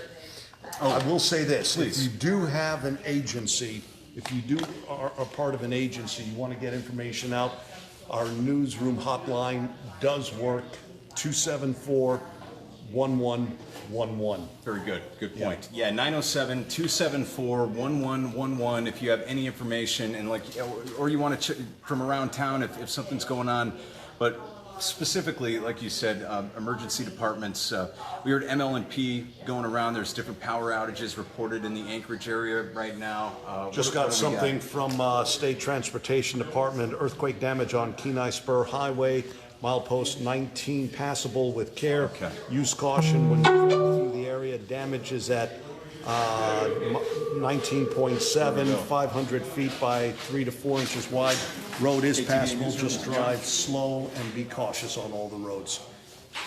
I will say this: if you do have an agency, if you are part of an agency, you want to get information out, our newsroom hotline does work. 274-1111. Very good. Good point. Yeah, 907-274-1111 if you have any information and or you want to from around town if something's going on. But specifically, like you said, emergency departments, we heard ML&P going around. There's different power outages reported in the Anchorage area right now. Just got something from State Transportation Department. Earthquake damage on Kenai Spur Highway. Milepost 19 passable with care. Use caution when through the area. Damage is at 19.7, 500 feet by 3 to 4 inches wide. Road is passable. Just drive slow and be cautious on all the roads.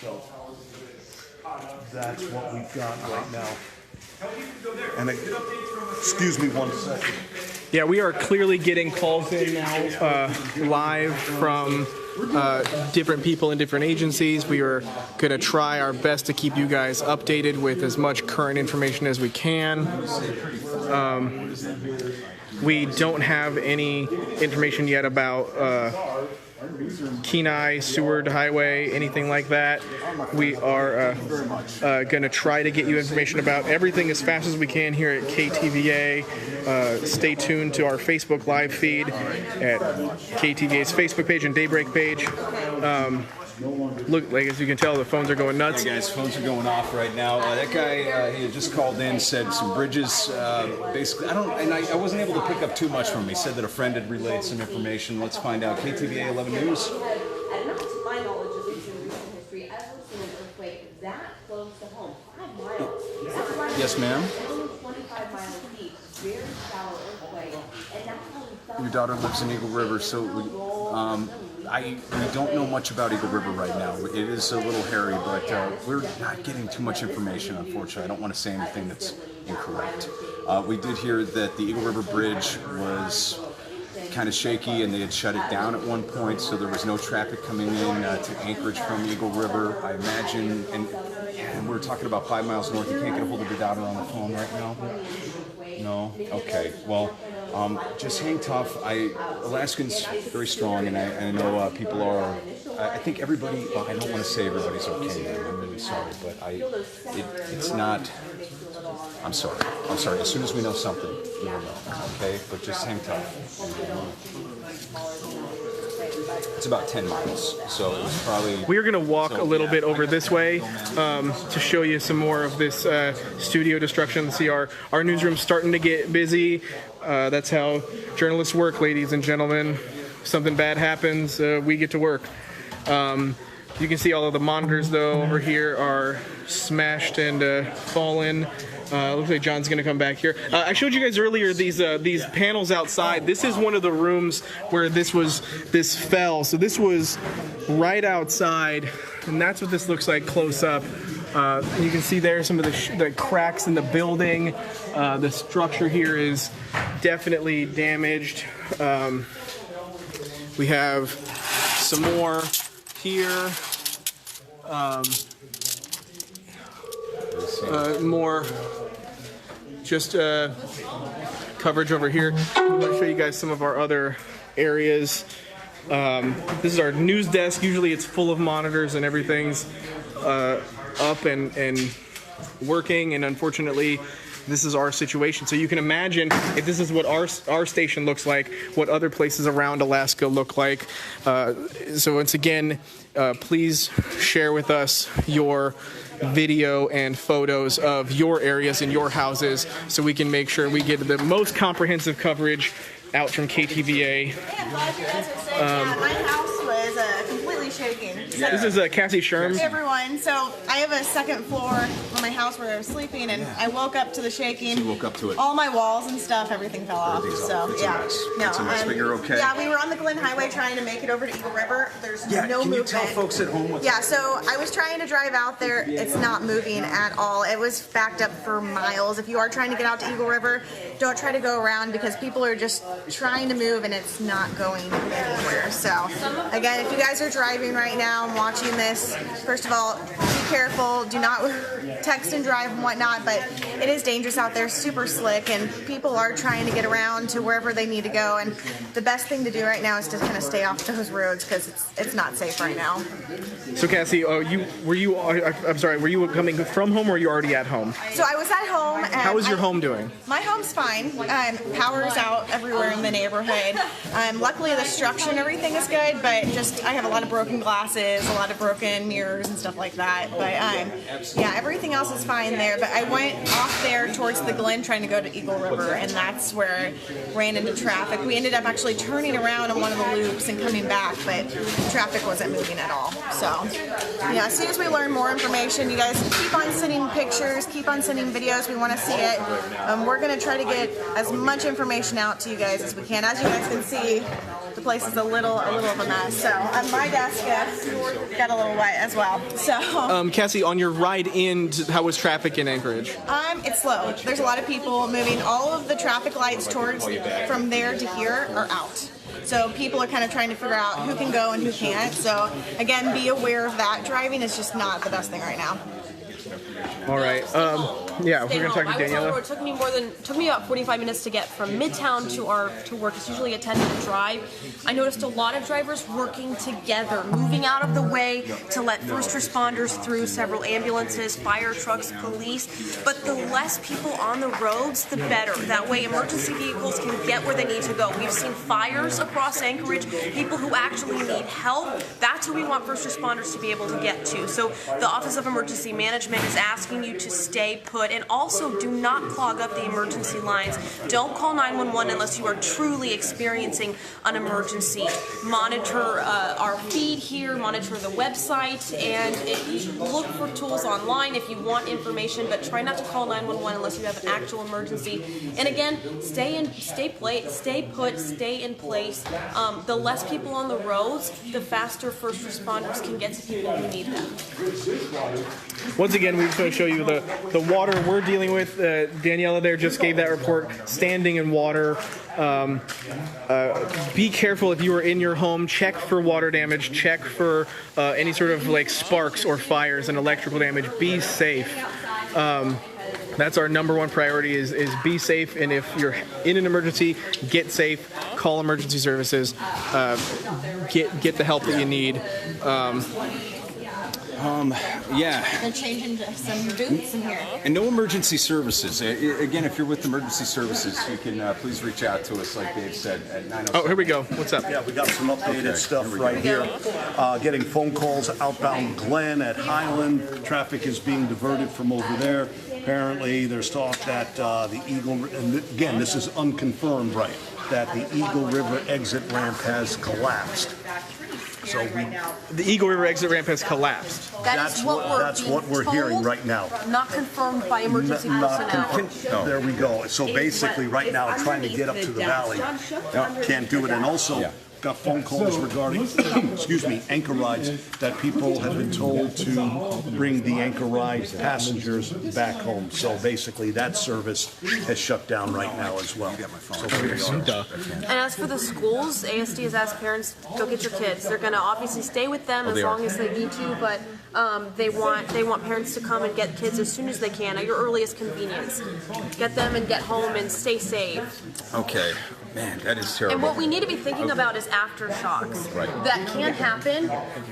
So that's what we've got right now. And excuse me 1 second. Yeah, we are clearly getting calls in now live from different people in different agencies. We are going to try our best to keep you guys updated with as much current information as we can. We don't have any information yet about Kenai, Seward Highway, anything like that. We are going to try to get you information about everything as fast as we can here at KTVA. Stay tuned to our Facebook live feed at KTVA's Facebook page and Daybreak page. Look, like as you can tell, the phones are going nuts. Yeah, guys, phones are going off right now. That guy, he had just called in, said some bridges. Basically, I wasn't able to pick up too much from him. He said that a friend had relayed some information. Let's find out. KTVA 11 News. And not to my knowledge, at least in recent history, I've never seen an earthquake that close to home. 5 miles. Yes, ma'am. 25 miles deep. Very shallow earthquake. And that's how we felt. Your daughter lives in Eagle River, so we don't know much about Eagle River right now. It is a little hairy, but we're not getting too much information, unfortunately. I don't want to say anything that's incorrect. We did hear that the Eagle River Bridge was kind of shaky and they had shut it down at one point, so there was no traffic coming in to Anchorage from Eagle River. I imagine, and we're talking about 5 miles north. You can't get a hold of your daughter on the phone right now? No? Okay. Well, just hang tough. Alaskans very strong, and I know people are. I think everybody. Well, I don't want to say everybody's okay. I'm really sorry, but it's not. I'm sorry. As soon as we know something, we will know. Okay, but just hang tough. It's about 10 miles, so it was probably. We're going to walk a little bit over this way to show you some more of this studio destruction. See our newsroom's starting to get busy. That's how journalists work, ladies and gentlemen. If something bad happens, we get to work. You can see all of the monitors, though, over here are smashed and fallen. Looks like John's going to come back here. I showed you guys earlier these panels outside. This is one of the rooms where this fell. So this was right outside, and that's what this looks like close up. You can see there some of the cracks in the building. The structure here is definitely damaged. We have some more here. More just coverage over here. I want to show you guys some of our other areas. This is our news desk. Usually it's full of monitors and everything's up and working, and unfortunately this is our situation. So you can imagine if this is what our station looks like, what other places around Alaska look like. So once again, please share with us your video and photos of your areas and your houses so we can make sure we get the most comprehensive coverage out from KTVA. My house was completely shaking. This is Cassie Sherm. Hey everyone, so I have a second floor on my house where I was sleeping, and I woke up to the shaking. You woke up to it. All my walls and stuff, everything fell off. So It's yeah, a mess. It's a mess, but you're okay. Yeah, we were on the Glen Highway trying to make it over to Eagle River. There's no can movement. you tell folks at home what's So I was trying to drive out there. It's not moving at all. It was backed up for miles. If you are trying to get out to Eagle River, don't try to go around because people are just trying to move and it's not going anywhere. So again, if you guys are driving right now and watching this, first of all, be careful. Do not text and drive and whatnot, but it is dangerous out there, super slick, and people are trying to get around to wherever they need to go. And the best thing to do right now is to kind of stay off those roads because it's not safe right now. So Cassie, were you coming from home or were you already at home? So I was at home. And how is your home doing? My home's fine. Power's out everywhere in the neighborhood. Luckily the structure and everything is good, but just I have a lot of broken glasses, a lot of broken mirrors and stuff like that. But yeah, everything else is fine there. But I went off there towards the Glen trying to go to Eagle River, and that's where I ran into traffic. We ended up actually turning around on one of the loops and coming back, but traffic wasn't moving at all. So yeah, as soon as we learn more information, you guys keep on sending pictures, keep on sending videos. We want to see it. We're going to try to get as much information out to you guys as we can. As you guys can see, the place is a little of a mess. So my desk got a little wet as well. So Cassie, on your ride in, how was traffic in Anchorage? It's slow. There's a lot of people moving. All of the traffic lights from there to here are out. So people are kind of trying to figure out who can go and who can't. So again, be aware of that. Driving is just not the best thing right now. All right. Yeah, we're gonna talk to Daniela. It took me about 45 minutes to get from Midtown to work. It's usually a 10-minute drive. I noticed a lot of drivers working together, moving out of the way to let first responders through, several ambulances, fire trucks, police. But the less people on the roads, the better. That way emergency vehicles can get where they need to go. We've seen fires across Anchorage, people who actually need help. That's who we want first responders to be able to get to. So the Office of Emergency Management is asking you to stay put, and also do not clog up the emergency lines. Don't call 911 unless you are truly experiencing an emergency. Monitor our feed here, monitor the website, and look for tools online if you want information, but try not to call 911 unless you have an actual emergency. And again, stay put, stay in place. The less people on the roads, the faster first responders can get to people who need them. Once again, we're just going to show you the water we're dealing with. Daniela there just gave that report, standing in water. Be careful if you are in your home. Check for water damage. Check for any sort of like sparks or fires and electrical damage. Be safe. That's our number one priority is be safe, and if you're in an emergency, get safe, call emergency services, get the help that you need. Yeah. They're changing to some boots in here. And no emergency services. Again, if you're with emergency services, you can please reach out to us, like Dave said, at 907. Oh, here we go. What's up? Yeah, we got some updated stuff right here. Getting phone calls outbound Glen at Highland. Traffic is being diverted from over there. Apparently, there's talk that the Eagle, and again, this is unconfirmed, right, that the Eagle River exit ramp has collapsed. So the Eagle River exit ramp has collapsed. that's what we're hearing right now. Not confirmed by emergency personnel. There we go. So basically, right now, trying to get up to the valley, can't do it. And also, got phone calls regarding, excuse me, Anchorage, that people have been told to bring the Anchorage passengers back home. So basically, that service has shut down right now as well. So here we are. And as for the schools, ASD has asked parents, go get your kids. They're going to obviously stay with them as long as they need to, but they want parents to come and get kids as soon as they can at your earliest convenience. Get them and get home and stay safe. Okay. Man, that is terrible. And what we need to be thinking about is aftershocks. Right. That can happen.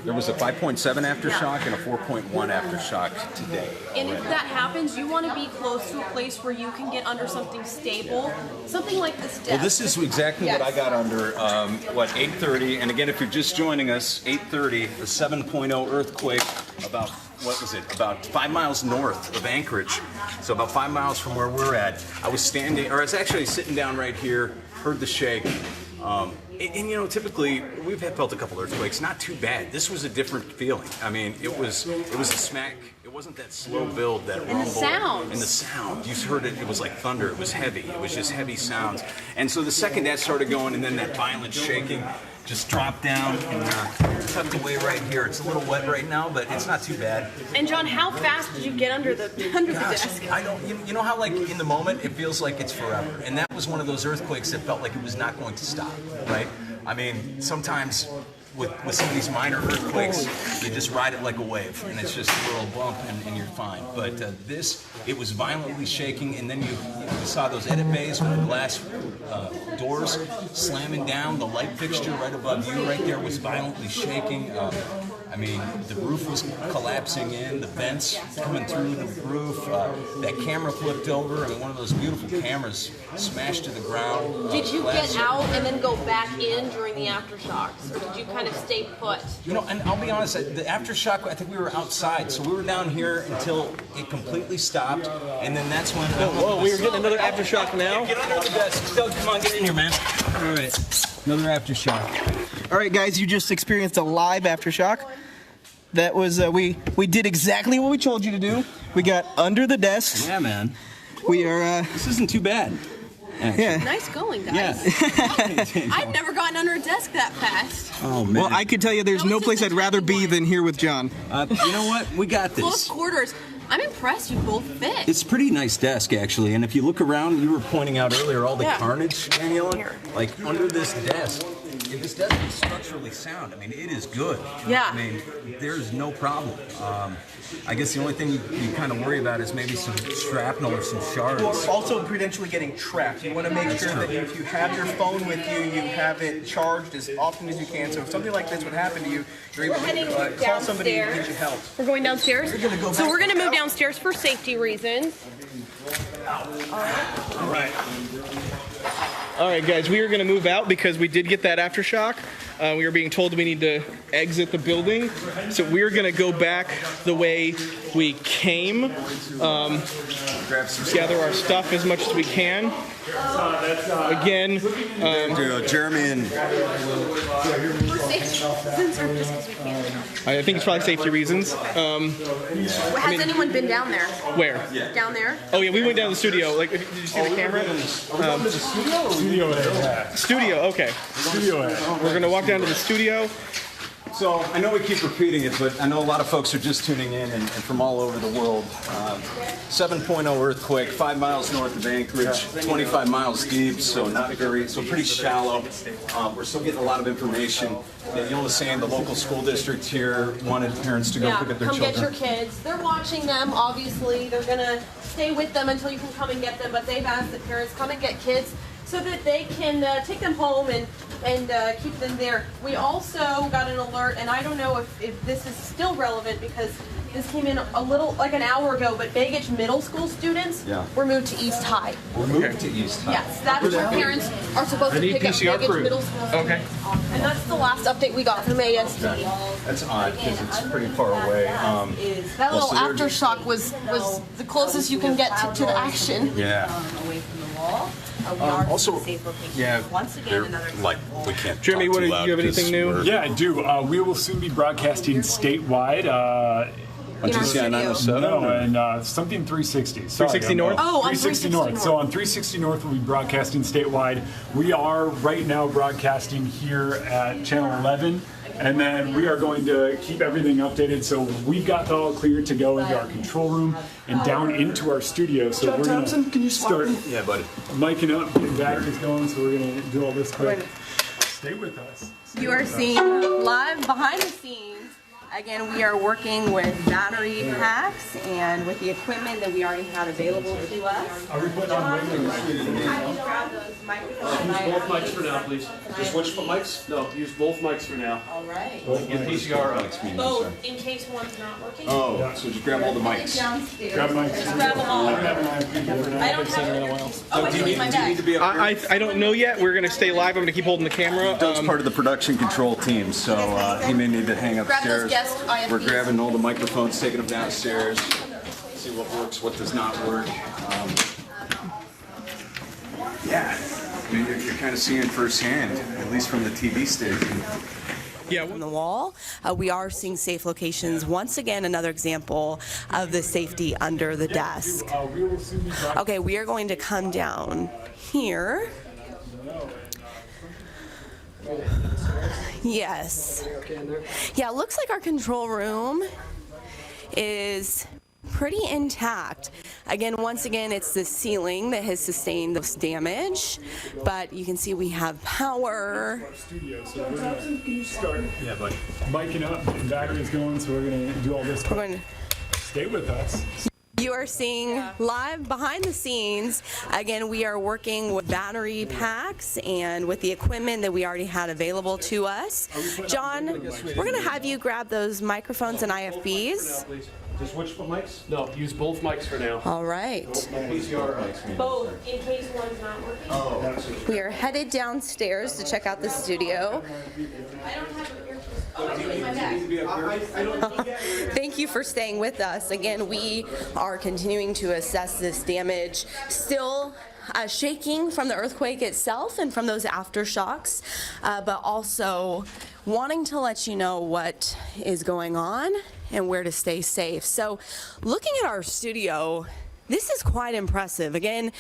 There was a 5.7 aftershock and a 4.1 aftershock today. And if that happens, you want to be close to a place where you can get under something stable, something like this desk. Well, this is exactly what I got under, 8:30. And again, if you're just joining us, 8:30, the 7.0 earthquake, about, what was it, about 5 miles north of Anchorage. So about 5 miles from where we're at. I was actually sitting down right here, heard the shake. And you know, typically we've felt a couple earthquakes, not too bad. This was a different feeling. I mean, it was a smack. It wasn't that slow build, that rumble. And the sounds. And the sound. You heard it. It was like thunder. It was heavy. It was just heavy sounds. And so the second that started going, and then that violent shaking just dropped down and tucked away right here. It's a little wet right now, but it's not too bad. And John, how fast did you get under the desk? I don't. You know how like in the moment it feels like it's forever, and that was one of those earthquakes that felt like it was not going to stop. Right? I mean, sometimes with some of these minor earthquakes, you just ride it like a wave, and it's just a little bump, and you're fine. But this, it was violently shaking, and then you saw those edit bays with the glass doors slamming down. The light fixture right above you, right there, was violently shaking. I mean, the roof was collapsing in, the vents coming through the roof. That camera flipped over. I mean, one of those beautiful cameras smashed to the ground. Did you get out and then go back in during the aftershocks, or did you kind of stay put? You know, and I'll be honest, the aftershock, I think we were outside, so we were down here until it completely stopped, and then that's when... Whoa, we were getting another aftershock now? Yeah, get under the desk. Doug, come on, get in here, man. All right, another aftershock. All right, guys, you just experienced a live aftershock. That was, we did exactly what we told you to do. We got under the desks. Yeah, man. We are, This isn't too bad. Yeah. Nice going, guys. Yeah. I've never gotten under a desk that fast. Oh, man. Well, I could tell you there's no place I'd rather be than here with John. You know what? We got this. Close quarters. I'm impressed you both fit. It's a pretty nice desk, actually. And if you look around, you were pointing out earlier all the carnage, Daniela. Like, under this desk, this desk is structurally sound. I mean, it is good. Yeah. I mean, there's no problem. I guess the only thing you kind of worry about is maybe some shrapnel or some shards. Well, also potentially getting trapped. You want to make sure that if you have your phone with you, you have it charged as often as you can. So if something like this would happen to you, you're able to call somebody and get you help. We're going downstairs? So we're going to move downstairs for safety reasons. All right, guys, we are going to move out because we did get that aftershock. We were being told we need to exit the building. So we're going to go back the way we came, gather our stuff as much as we can. Again, Jeremy and... For safety reasons or just because we can? I think it's probably safety reasons. Has anyone been down there? Where? Down there? Oh, yeah, we went down to the studio. Like, did you see the camera? Studio, okay. We're going to walk down to the studio. So I know we keep repeating it, but I know a lot of folks are just tuning in and from all over the world. 7.0 earthquake, 5 miles north of Anchorage, 25 miles deep, so pretty shallow. We're still getting a lot of information. Danielle was saying the local school district here wanted parents to go pick up their children. Come get your kids. They're watching them, obviously. They're going to stay with them until you can come and get them, but they've asked that parents come and get kids so that they can take them home and keep them there. We also got an alert, and I don't know if this is still relevant because This came in a little, like an hour ago, but Baggage Middle School students were moved to East High. We're moved to East High. Yes, that's where parents are supposed to pick up Baggage Middle School. Okay. And that's the last update we got from ASD. That's odd because it's pretty far away. That little aftershock was the closest you can get to the action. Yeah. Away from the wall. We are Also, safe locations. yeah, Once again, another like we can't. Jeremy, talk what too do loud you have anything 'cause new? we're- Yeah, I do. We will soon be broadcasting statewide. On GCI 907? No, and something 360. Sorry, 360 North? Oh, on 360 North. So on 360 North, we'll be broadcasting statewide. We are right now broadcasting here at Channel 11. And then we are going to keep everything updated. So we've got the all clear to go into our control room and down into our studio. So we're going to start miking up, getting batteries going. So we're going to do all this quick. Stay with us. You are seeing live behind the scenes. Again, we are working with battery packs and with the equipment that we already had available to us. Are we putting on waiting? Both mics for now, please. Just switch for mics? No, use both mics for now. All right. Get PCR up. Both, in case one's not working. Oh, so just grab all the mics. Downstairs. Grab my. Just grab them all. I don't have it. Oh, I Do you see need, my do you need bag. to be up here? I don't know yet. We're going to stay live. I'm going to keep holding the camera. Doug's part of the production control team, so he may need to hang Grab those upstairs. guest We're IFBs. grabbing all the microphones, taking them downstairs, see what works, what does not work. Yeah, I mean, you're kind of seeing firsthand, at least from the TV station. Yeah. On the wall, we are seeing safe locations. Once again, another example of the safety under the desk. We will soon be broadcasting. Okay, we are going to come down here. Yes. Yeah, it looks like our control room is pretty intact. Again, once again, it's the ceiling that has sustained this damage, but you can see we have power. Studio, so we're going to start miking up, getting batteries going. So we're going to do all this. We're going to Stay with us. You are seeing live behind the scenes. Again, we are working with battery packs and with the equipment that we already had available to us. John, we're going to have you grab those microphones and IFBs. Just switch for mics? No, use both mics for now. All right. Both, in case one's not working. We are headed downstairs to check out the studio. I don't have it here. Oh, I do in my bag. Thank you for staying with us. Again, we are continuing to assess this damage. Still shaking from the earthquake itself and from those aftershocks, but also wanting to let you know what is going on and where to stay safe. So looking at our studio, this is quite impressive. Again,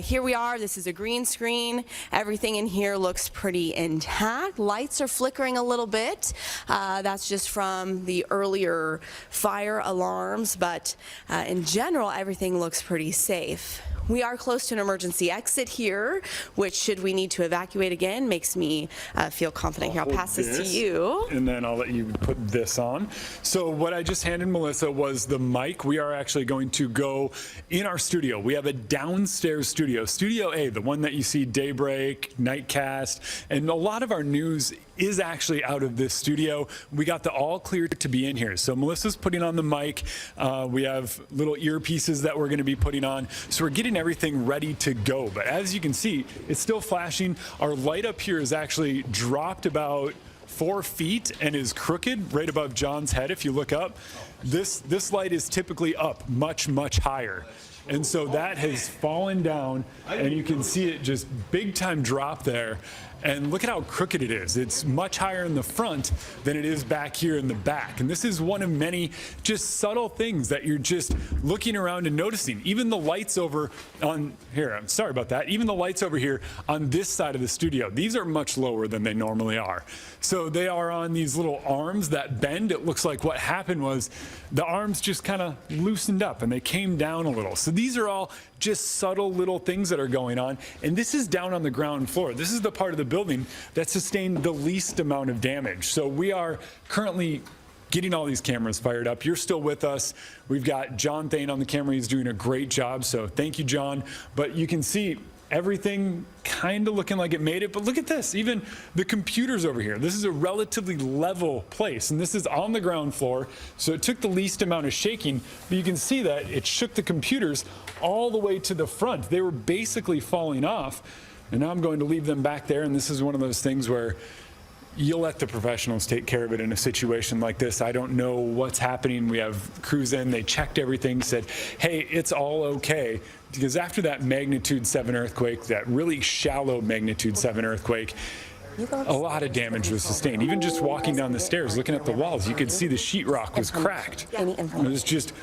here we are. This is a green screen. Everything in here looks pretty intact. Lights are flickering a little bit. That's just from the earlier fire alarms, but in general, everything looks pretty safe. We are close to an emergency exit here, which, should we need to evacuate again, makes me feel confident. Here, I'll pass this to you. And then I'll let you put this on. So what I just handed Melissa was the mic. We are actually going to go in our studio. We have a downstairs studio, Studio A, the one that you see Daybreak, Nightcast, and a lot of our news is actually out of this studio. We got the all clear to be in here. So Melissa's putting on the mic. We have little earpieces that we're going to be putting on. So we're getting everything ready to go. But as you can see, it's still flashing. Our light up here is actually dropped about 4 feet and is crooked right above John's head. If you look up, this light is typically up much, much higher. And so that has fallen down, and you can see it just big time drop there. And look at how crooked it is. It's much higher in the front than it is back here in the back. And this is one of many just subtle things that you're just looking around and noticing. Even the lights over on here, I'm sorry about that. Even the lights over here on this side of the studio, these are much lower than they normally are. So they are on these little arms that bend. It looks like what happened was the arms just kind of loosened up and they came down a little. So these are all just subtle little things that are going on. And this is down on the ground floor. This is the part of the building that sustained the least amount of damage. So we are currently getting all these cameras fired up. You're still with us. We've got John Thane on the camera. He's doing a great job. So thank you, John. But you can see everything kind of looking like it made it, but look at this, even the computers over here. This is a relatively level place, and this is on the ground floor, so it took the least amount of shaking, but you can see that it shook the computers all the way to the front. They were basically falling off, and now I'm going to leave them back there, and this is one of those things where you'll let the professionals take care of it in a situation like this. I don't know what's happening. We have crews in, they checked everything, said, hey, it's all okay. Because after that magnitude 7 earthquake, that really shallow magnitude 7 earthquake, a lot of damage was sustained. Even just walking down the stairs, looking at the walls, you could see the sheetrock was cracked. It was just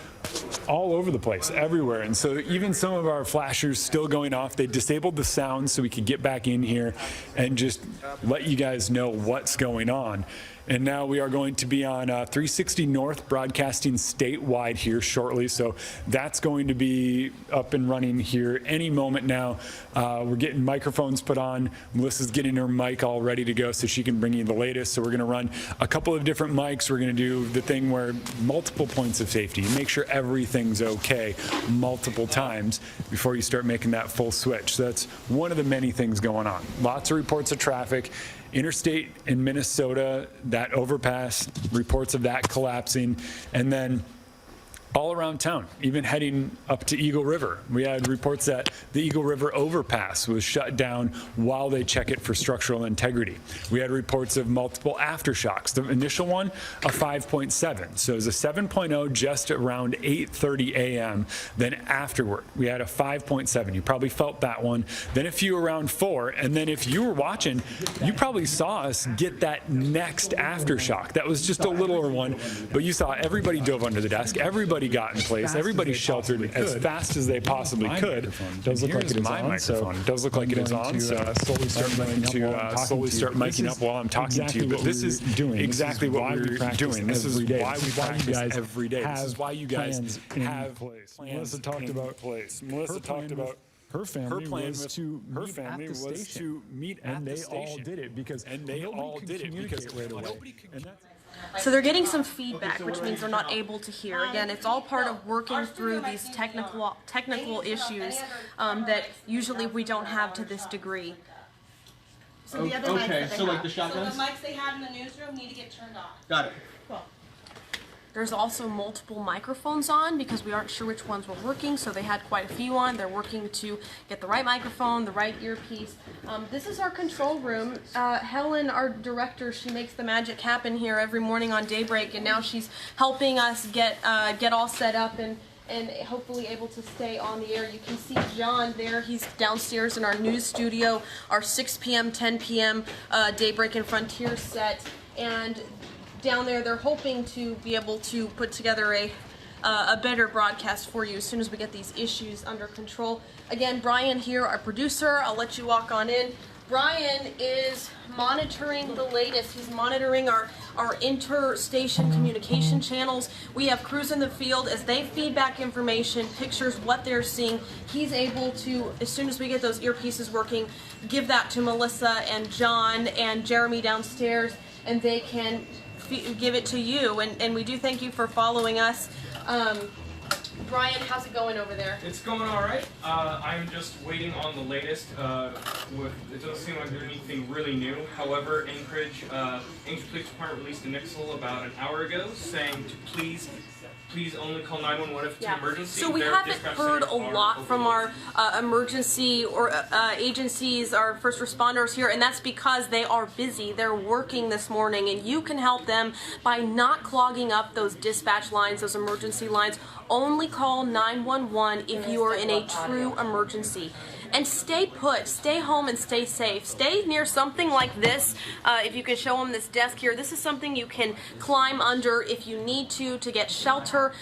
all over the place, everywhere. And so even some of our flashers still going off. They disabled the sound so we could get back in here and just let you guys know what's going on. And now we are going to be on 360 North, broadcasting statewide here shortly. So that's going to be up and running here any moment now. We're getting microphones put on. Melissa's getting her mic all ready to go so she can bring you the latest. So we're going to run a couple of different mics. We're going to do the thing where multiple points of safety. You make sure everything's okay multiple times before you start making that full switch. So that's one of the many things going on. Lots of reports of traffic. Interstate in Minnesota, that overpass, reports of that collapsing, and then all around town, even heading up to Eagle River. We had reports that the Eagle River overpass was shut down while they check it for structural integrity. We had reports of multiple aftershocks. The initial one, a 5.7. So it was a 7.0 just around 8:30 a.m. Then afterward, we had a 5.7. You probably felt that one. Then a few around 4. And then if you were watching, you probably saw us get that next aftershock. That was just a littler one, but you saw everybody dove under the desk. Everybody got in place. Everybody sheltered as fast as they possibly could. Does look like it is on. So it does look like it is on. So slowly start miking up while I'm talking to you. But this is exactly what we're doing. This is why we practice every day. This is why you guys have plans. Melissa talked about place. Melissa talked about her family was to meet at the station. And they all did it because nobody could communicate. So they're getting some feedback, which means they're not able to hear. Again, it's all part of working through these technical issues that usually we don't have to this degree. So the other mics so like the shotguns? So the mics they have in the newsroom need to get turned off. Got it. Cool. There's also multiple microphones on because we aren't sure which ones were working, so they had quite a few on. They're working to get the right microphone, the right earpiece. This is our control room. Helen, our director, she makes the magic happen here every morning on daybreak, and now she's helping us get all set up and hopefully able to stay on the air. You can see John there. He's downstairs in our news studio, our 6 p.m., 10 p.m. Daybreak and Frontier set. And down there, they're hoping to be able to put together a better broadcast for you as soon as we get these issues under control. Again, Brian here, our producer. I'll let you walk on in. Brian is monitoring the latest. He's monitoring our interstation communication channels. We have crews in the field. As they feed back information, pictures, what they're seeing, he's able to, as soon as we get those earpieces working, give that to Melissa and John and Jeremy downstairs, and they can give it to you. And we do thank you for following us. Brian, how's it going over there? It's going all right. I'm just waiting on the latest. It doesn't seem like there's anything really new. However, Anchorage Police Department released a nixel about an hour ago saying to please only call 911 if it's an emergency. So we haven't heard a lot from our emergency or agencies, our first responders here, and that's because they are busy. They're working this morning, and you can help them by not clogging up those dispatch lines, those emergency lines. Only call 911 if you are in a true emergency. And stay put, stay home and stay safe. Stay near something like this. If you can show them this desk here, this is something you can climb under if you need to get shelter.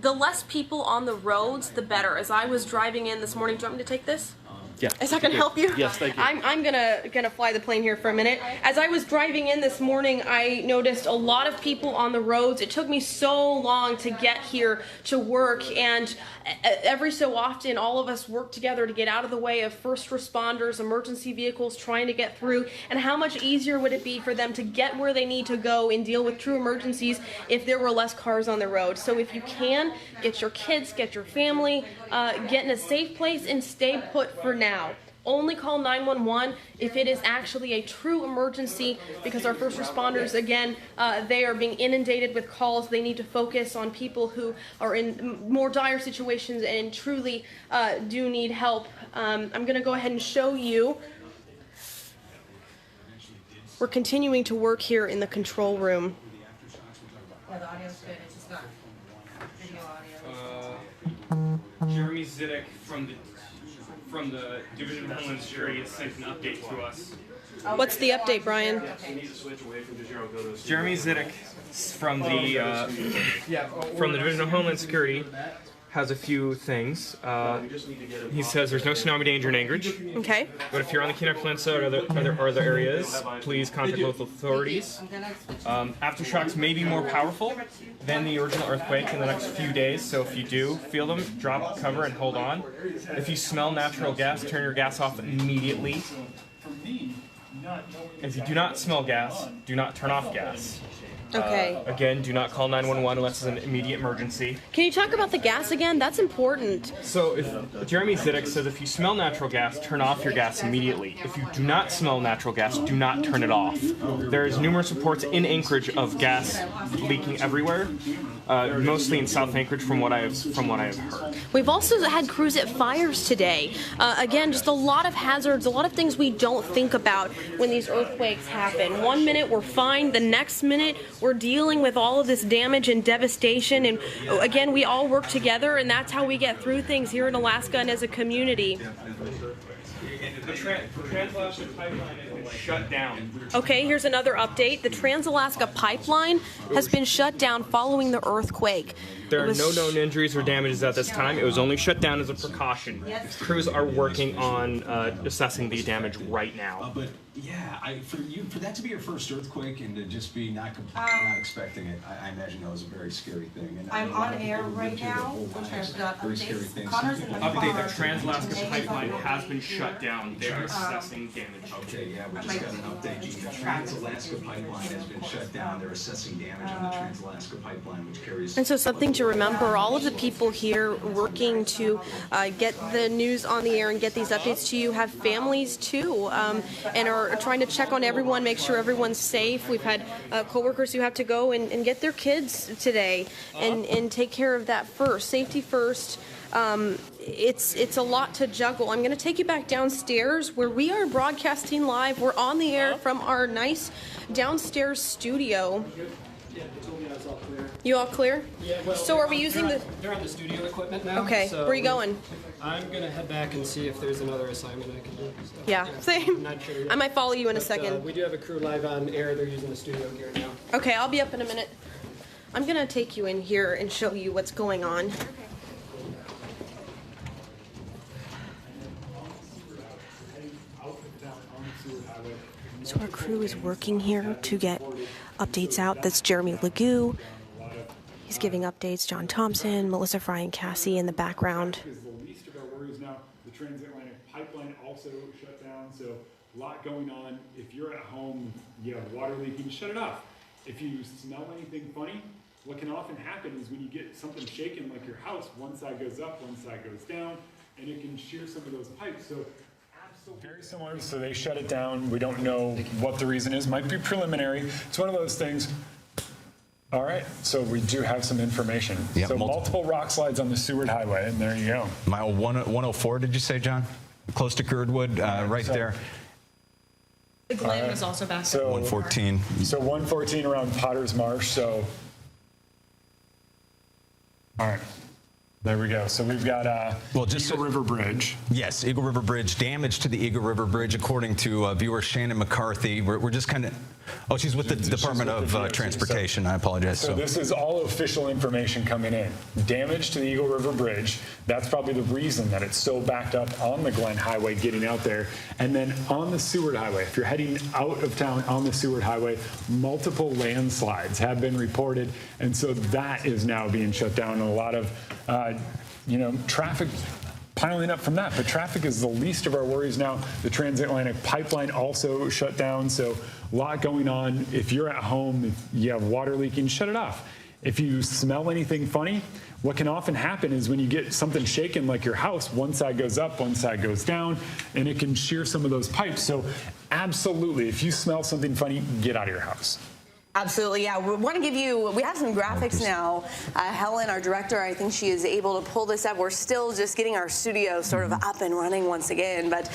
The less people on the roads, the better. As I was driving in this morning, do you want me to take this? Yeah. Is that going to help you? Yes, thank you. I'm gonna fly the plane here for a minute. As I was driving in this morning, I noticed a lot of people on the roads. It took me so long to get here to work, and every so often, all of us work together to get out of the way of first responders, emergency vehicles trying to get through. And how much easier would it be for them to get where they need to go and deal with true emergencies if there were less cars on the road? So if you can, get your kids, get your family, get in a safe place and stay put for now. Only call 911 if it is actually a true emergency, because our first responders, again, they are being inundated with calls. They need to focus on people who are in more dire situations and truly do need help. I'm going to go ahead and show you. We're continuing to work here in the control room. Yeah, the audio's good. It's just not video audio. Jeremy Zidek from the Division of Homeland Security has sent an update to us. What's the update, Brian? Jeremy Zidek from the Division of Homeland Security has a few things. He says there's no tsunami danger in Anchorage. Okay. But if you're on the Kodiak Peninsula or other areas, please contact local authorities. Aftershocks may be more powerful than the original earthquake in the next few days, so if you do feel them, drop cover and hold on. If you smell natural gas, turn your gas off immediately. If you do not smell gas, do not turn off gas. Okay. Again, do not call 911 unless it's an immediate emergency. Can you talk about the gas again? That's important. So, if Jeremy Zidek says if you smell natural gas, turn off your gas immediately. If you do not smell natural gas, do not turn it off. There's numerous reports in Anchorage of gas leaking everywhere, mostly in South Anchorage, from what I have heard. We've also had crews at fires today. Again, just a lot of hazards, a lot of things we don't think about when these earthquakes happen. 1 minute we're fine, the next minute we're dealing with all of this damage and devastation, and again, we all work together, and that's how we get through things here in Alaska and as a community. The Trans-Alaska Pipeline has been shut down. Okay, here's another update. The Trans-Alaska Pipeline has been shut down following the earthquake. There are no known injuries or damages at this time. It was only shut down as a precaution. Crews are working on assessing the damage right now. But yeah, for that to be your first earthquake and to just be not expecting it, I imagine that was a very scary thing. And I'm on air right now, which has got very scary updates. things. Connor's in the Update: car. the Trans-Alaska Pipeline has been shut down. They are assessing damage. Okay, yeah, we just got an update. The Trans-Alaska Pipeline has been shut down. They're assessing damage on the Trans-Alaska Pipeline, which carries. And so something to remember, all of the people here working to get the news on the air and get these updates to you have families too, and are trying to check on everyone, make sure everyone's safe. We've had coworkers who have to go and get their kids today and take care of that first, safety first. It's a lot to juggle. I'm going to take you back downstairs where we are broadcasting live. We're on the air from our nice downstairs studio. Yeah, they told me I was all clear. You all clear? Yeah, well, so are we using they're on the studio equipment now. Okay, so where are you going? I'm going to head back and see if there's another assignment I can do. So, yeah, same. I'm not sure yet. I might follow you in a But, second. We do have a crew live on air. They're using the studio gear now. Okay, I'll be up in a minute. I'm going to take you in here and show you what's going on. So our crew is working here to get updates out. That's Jeremy Legoo. He's giving updates. John Thompson, Melissa Fry, and Cassie in the background. Is the least of our worries now. The transatlantic pipeline also shut down, so a lot going on. If you're at home, you have water leaking, shut it off. If you smell anything funny, what can often happen is when you get something shaken like your house, one side goes up, one side goes down, and it can shear some of those pipes. So very similar, so they shut it down. We don't know what the reason is. Might be preliminary. It's one of those things. All right, so we do have some information. Yep, so multiple rock slides on the Seward Highway, and there you go. Mile 104, did you say, John? Close to Girdwood, right there. The Glen was also back. So 114. So 114 around Potter's Marsh. So, all right. There we go. So we've got Eagle River Bridge. Yes, Eagle River Bridge. Damage to the Eagle River Bridge, according to viewer Shannon McCarthy. We're just kind of... Oh, she's with the Department of Transportation. So, I apologize. So this is all official information coming in. Damage to the Eagle River Bridge. That's probably the reason that it's so backed up on the Glen Highway getting out there. And then on the Seward Highway, if you're heading out of town on the Seward Highway, multiple landslides have been reported. And so that is now being shut down. And a lot of, traffic piling up from that. But traffic is the least of our worries now. The transatlantic pipeline also shut down. So a lot going on. If you're at home, if you have water leaking, shut it off. If you smell anything funny, what can often happen is when you get something shaken like your house, one side goes up, one side goes down, and it can shear some of those pipes. So absolutely, if you smell something funny, get out of your house. Absolutely, yeah. We want to give you, we have some graphics now. Helen, our director, I think she is able to pull this up. We're still just getting our studio sort of up and running once again, but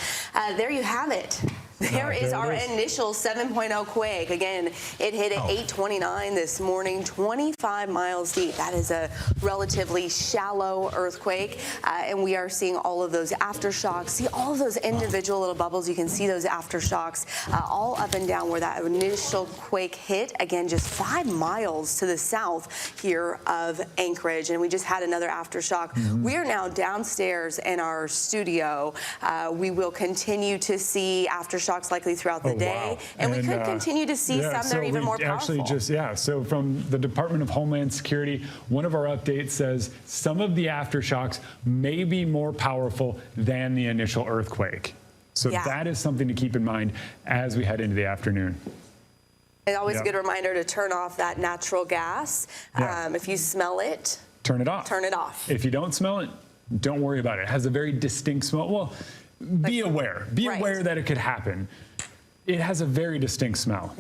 there you have it. There is our initial 7.0 quake. Again, it hit at 8:29 this morning, 25 miles deep. That is a relatively shallow earthquake, and we are seeing all of those aftershocks. See all of those individual little bubbles. You can see those aftershocks all up and down where that initial quake hit. Again, just 5 miles to the south here of Anchorage, and we just had another aftershock. We are now downstairs in our studio. We will continue to see aftershocks likely throughout the day, and we could continue to see some that are even more powerful. So from the Department of Homeland Security, one of our updates says some of the aftershocks may be more powerful than the initial earthquake. So that is something to keep in mind as we head into the afternoon. It's always a good reminder to turn off that natural gas. If you smell it, turn it off. Turn it off. If you don't smell it, don't worry about it. It has a very distinct smell. Well, be aware. Be aware that it could happen. It has a very distinct smell.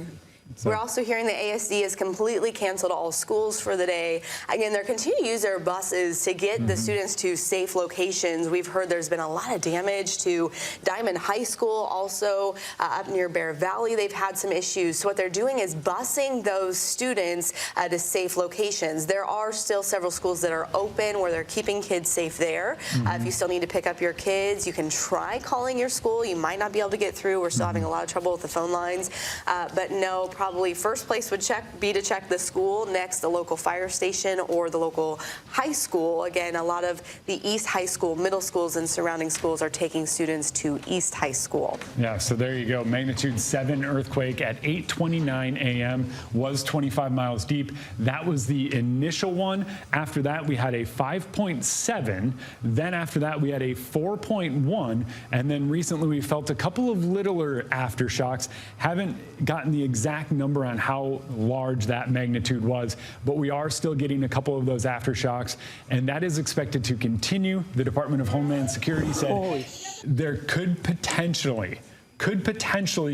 We're also hearing the ASD has completely canceled all schools for the day. Again, they're continuing to use their buses to get the students to safe locations. We've heard there's been a lot of damage to Diamond High School, also up near Bear Valley. They've had some issues. So what they're doing is busing those students to safe locations. There are still several schools that are open where they're keeping kids safe there. If you still need to pick up your kids, you can try calling your school. You might not be able to get through. We're still having a lot of trouble with the phone lines. But no, probably first place would be to check the school, next the local fire station or the local high school. Again, a lot of the East High School, middle schools and surrounding schools are taking students to East High School. Yeah, so there you go. Magnitude 7 earthquake at 8:29 a.m. was 25 miles deep. That was the initial one. After that, we had a 5.7. Then after that, we had a 4.1. And then recently, we felt a couple of littler aftershocks. Haven't gotten the exact number on how large that magnitude was, but we are still getting a couple of those aftershocks, and that is expected to continue. The Department of Homeland Security said there could potentially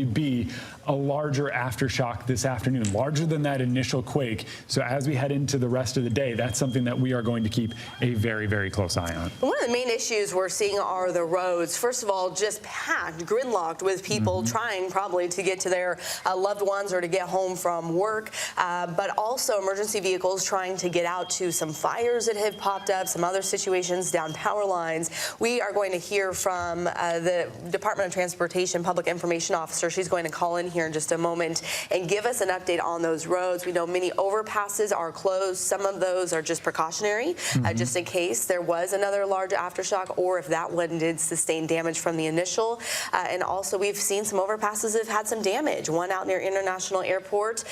be a larger aftershock this afternoon, larger than that initial quake. So as we head into the rest of the day, that's something that we are going to keep a very, very close eye on. One of the main issues we're seeing are the roads. First of all, just packed, gridlocked with people trying probably to get to their loved ones or to get home from work, but also emergency vehicles trying to get out to some fires that have popped up, some other situations, down power lines. We are going to hear from the Department of Transportation Public Information Officer. She's going to call in here in just a moment and give us an update on those roads. We know many overpasses are closed. Some of those are just precautionary, just in case there was another large aftershock or if that one did sustain damage from the initial. And also we've seen some overpasses that have had some damage. One out near International Airport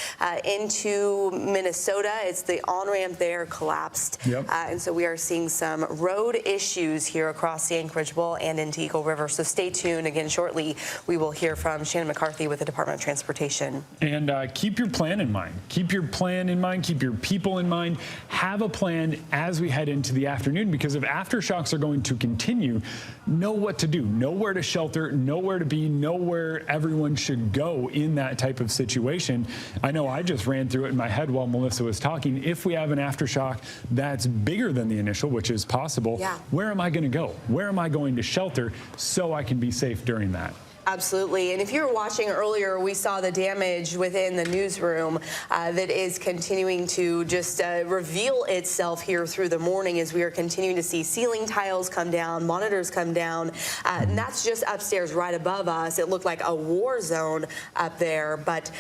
into Minnesota. It's the on-ramp there collapsed. And so we are seeing some road issues here across the Anchorage Bowl and into Eagle River. So stay tuned. Again, shortly we will hear from Shannon McCarthy with the Department of Transportation. And keep your plan in mind. Keep your plan in mind. Keep your people in mind. Have a plan as we head into the afternoon, because if aftershocks are going to continue, know what to do. Know where to shelter. Know where to be. Know where everyone should go in that type of situation. I know I just ran through it in my head while Melissa was talking. If we have an aftershock that's bigger than the initial, which is possible, where am I going to go? Where am I going to shelter so I can be safe during that? Absolutely. And if you were watching earlier, we saw the damage within the newsroom that is continuing to just reveal itself here through the morning as we are continuing to see ceiling tiles come down, monitors come down. And that's just upstairs right above us. It looked like a war zone up there. But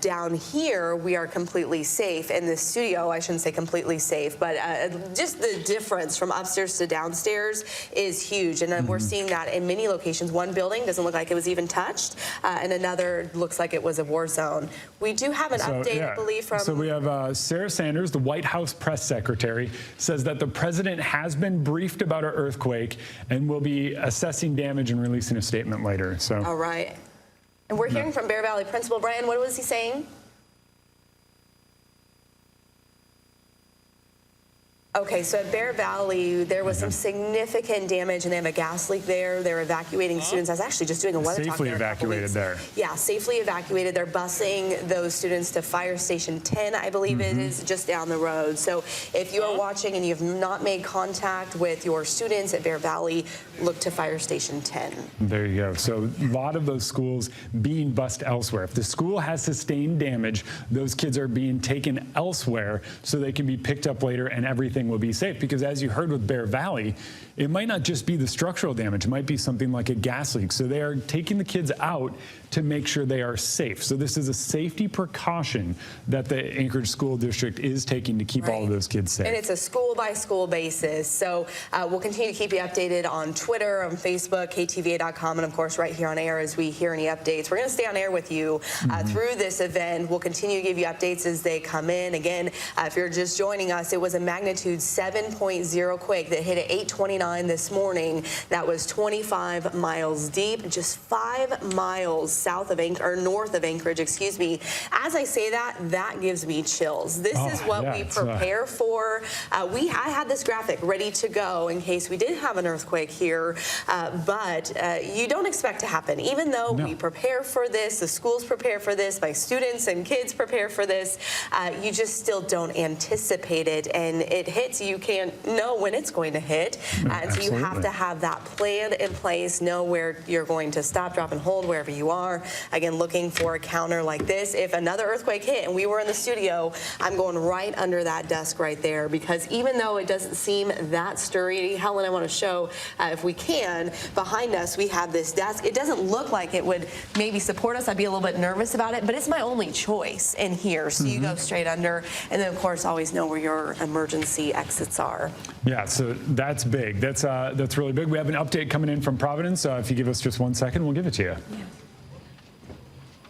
down here, we are completely safe. In the studio, I shouldn't say completely safe, but just the difference from upstairs to downstairs is huge. And we're seeing that in many locations. One building doesn't look like it was even touched, and another looks like it was a war zone. We do have an update, I believe, from... So we have Sarah Sanders, the White House press secretary, says that the president has been briefed about our earthquake and will be assessing damage and releasing a statement later. So. All right. And we're hearing from Bear Valley Principal. Brian, what was he saying? Okay, so at Bear Valley, there was some significant damage, and they have a gas leak there. They're evacuating students. I was actually just doing a weather talk Safely there evacuated there. Yeah, safely evacuated. They're busing those students to Fire Station 10, I believe it is, just down the road. So if you are watching and you have not made contact with your students at Bear Valley, look to Fire Station 10. There you go. So a lot of those schools being bused elsewhere. If the school has sustained damage, those kids are being taken elsewhere so they can be picked up later and everything will be safe. Because as you heard with Bear Valley, it might not just be the structural damage. It might be something like a gas leak. So they are taking the kids out to make sure they are safe. So this is a safety precaution that the Anchorage School District is taking to keep all of those kids safe. And it's a school-by-school basis. So we'll continue to keep you updated on Twitter, on Facebook, ktva.com, and, of course, right here on air as we hear any updates. We're going to stay on air with you through this event. We'll continue to give you updates as they come in. Again, if you're just joining us, it was a magnitude 7.0 quake that hit at 8:29 this morning. That was 25 miles deep, just 5 miles south of north of Anchorage, excuse me. As I say that, that gives me chills. This is what we prepare for. I had this graphic ready to go in case we did have an earthquake here, but you don't expect to happen. Even though we prepare for this, the schools prepare for this, my students and kids prepare for this, you just still don't anticipate it, and it hits. You can't know when it's going to hit, and so you have to have that plan in place, know where you're going to stop, drop, and hold wherever you are. Again, looking for a counter like this. If another earthquake hit and we were in the studio, I'm going right under that desk right there, because even though it doesn't seem that sturdy, Helen, I want to show, if we can, behind us we have this desk. It doesn't look like it would maybe support us. I'd be a little bit nervous about it, but it's my only choice in here. So you go straight under, and then of course always know where your emergency exits are. Yeah, so that's big. That's really big. We have an update coming in from Providence. If you give us just 1 second, we'll give it to you. Yeah.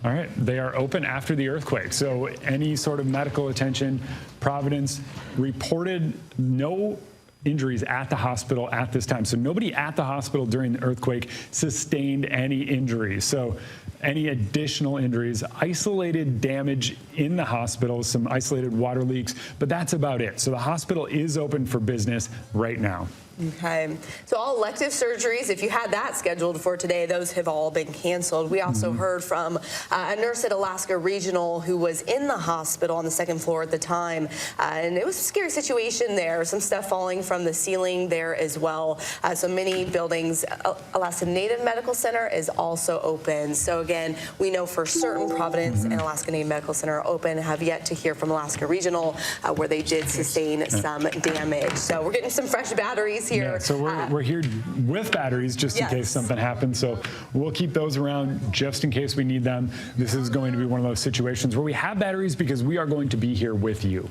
All right, they are open after the earthquake. So any sort of medical attention, Providence reported no injuries at the hospital at this time. So nobody at the hospital during the earthquake sustained any injuries. So any additional injuries, isolated damage in the hospital, some isolated water leaks, but that's about it. So the hospital is open for business right now. Okay, so all elective surgeries, if you had that scheduled for today, those have all been canceled. We also heard from a nurse at Alaska Regional who was in the hospital on the second floor at the time, and it was a scary situation there. Some stuff falling from the ceiling there as well. So many buildings. Alaska Native Medical Center is also open. So again, we know for certain Providence and Alaska Native Medical Center are open. Have yet to hear from Alaska Regional where they did sustain some damage. So we're getting some fresh batteries here. Yeah, so we're here with batteries just in case something happens. So we'll keep those around just in case we need them. This is going to be one of those situations where we have batteries because we are going to be here with you.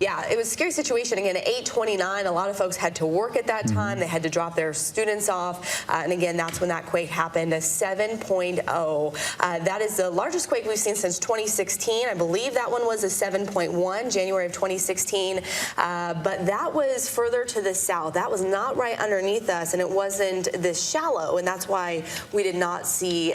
Yeah, it was a scary situation. Again, at 8:29, a lot of folks had to work at that time. They had to drop their students off. And again, that's when that quake happened, a 7.0. That is the largest quake we've seen since 2016. I believe that one was a 7.1, January of 2016. But that was further to the south. That was not right underneath us, and it wasn't this shallow. And that's why we did not see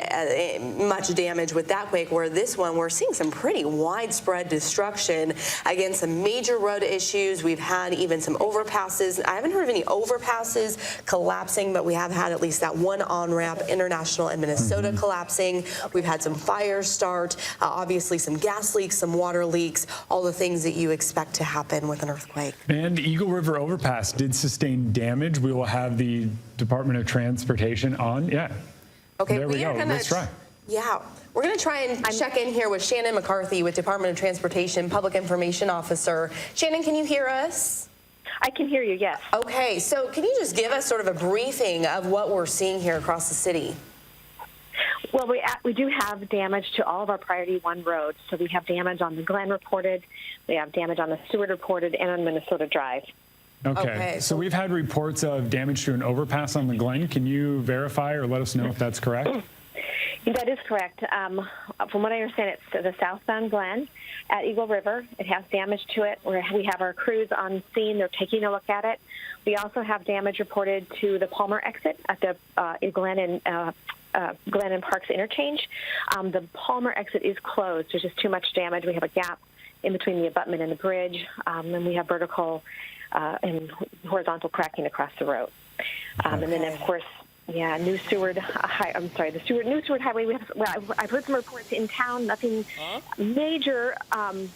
much damage with that quake, where this one, we're seeing some pretty widespread destruction. Again, some major road issues. We've had even some overpasses. I haven't heard of any overpasses collapsing, but we have had at least that one on-ramp, International in Minnesota, collapsing. We've had some fires start, obviously some gas leaks, some water leaks, all the things that you expect to happen with an earthquake. And Eagle River Overpass did sustain damage. We will have the Department of Transportation on. Yeah. Okay, there we go. Let's try. Yeah. We're going to try and check in here with Shannon McCarthy with Department of Transportation, Public Information Officer. Shannon, can you hear us? I can hear you, yes. Okay, so can you just give us sort of a briefing of what we're seeing here across the city? Well, we do have damage to all of our Priority 1 roads. So we have damage on the Glen reported, we have damage on the Seward reported, and on Minnesota Drive. Okay, so we've had reports of damage to an overpass on the Glen. Can you verify or let us know if that's correct? That is correct. From what I understand, it's the southbound Glen at Eagle River. It has damage to it. We have our crews on scene. They're taking a look at it. We also have damage reported to the Palmer exit at the Glen and Parks interchange. The Palmer exit is closed. There's just too much damage. We have a gap in between the abutment and the bridge, and we have vertical and horizontal cracking across the road. And then, of course, New Seward Highway. I've heard some reports in town, nothing major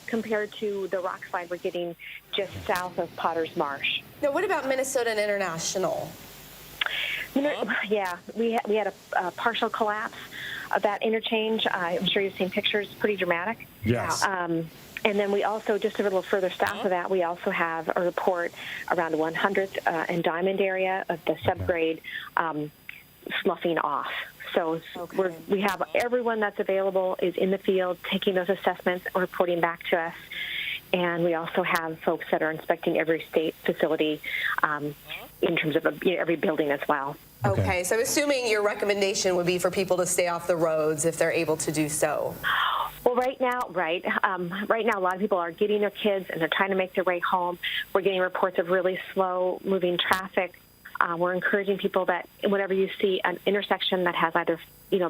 compared to the rock slide we're getting just south of Potter's Marsh. Now, what about Minnesota and International? Yeah, we had a partial collapse of that interchange. I'm sure you've seen pictures, pretty dramatic. Yes. And then we also, just a little further south of that, we also have a report around the 100th and Diamond area of the subgrade sloughing off. So we have everyone that's available is in the field taking those assessments and reporting back to us. And we also have folks that are inspecting every state facility in terms of every building as well. Okay, so I'm assuming your recommendation would be for people to stay off the roads if they're able to do so. Well, right now, a lot of people are getting their kids and they're trying to make their way home. We're getting reports of really slow moving traffic. We're encouraging people that whenever you see an intersection that has either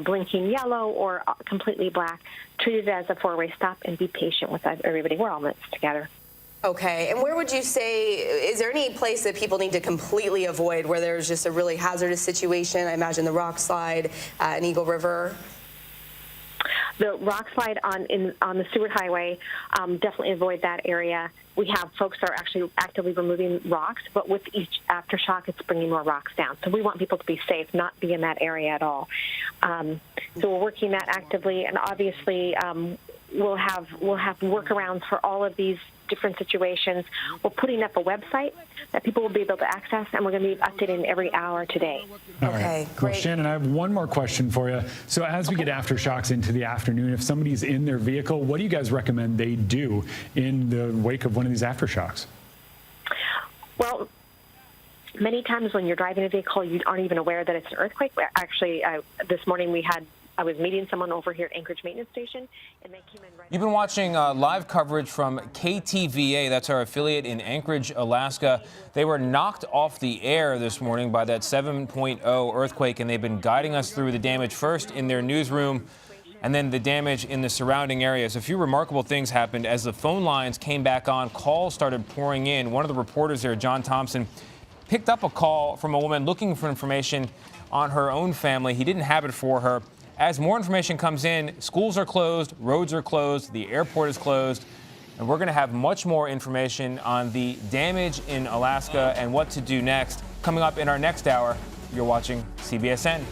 blinking yellow or completely black, treat it as a four-way stop and be patient with everybody. We're all in this together. Okay, and where would you say, is there any place that people need to completely avoid where there's just a really hazardous situation? I imagine the rock slide in Eagle River. The rock slide on the Seward Highway, definitely avoid that area. We have folks that are actually actively removing rocks, but with each aftershock, it's bringing more rocks down. So we want people to be safe, not be in that area at all. So we're working that actively, and obviously we'll have workarounds for all of these different situations. We're putting up a website that people will be able to access, and we're going to be updating every hour today. All right. Well, Shannon, I have one more question for you. So as we get aftershocks into the afternoon, if somebody's in their vehicle, what do you guys recommend they do in the wake of one of these aftershocks? Well, many times when you're driving a vehicle, you aren't even aware that it's an earthquake. Actually, this morning I was meeting someone over here at Anchorage Maintenance Station, and they came in right. You've been watching live coverage from KTVA. That's our affiliate in Anchorage, Alaska. They were knocked off the air this morning by that 7.0 earthquake, and they've been guiding us through the damage first in their newsroom and then the damage in the surrounding areas. A few remarkable things happened as the phone lines came back on. Calls started pouring in. One of the reporters there, John Thompson, picked up a call from a woman looking for information on her own family. He didn't have it for her. As more information comes in, schools are closed, roads are closed, the airport is closed, and we're going to have much more information on the damage in Alaska and what to do next. Coming up in our next hour, you're watching CBSN.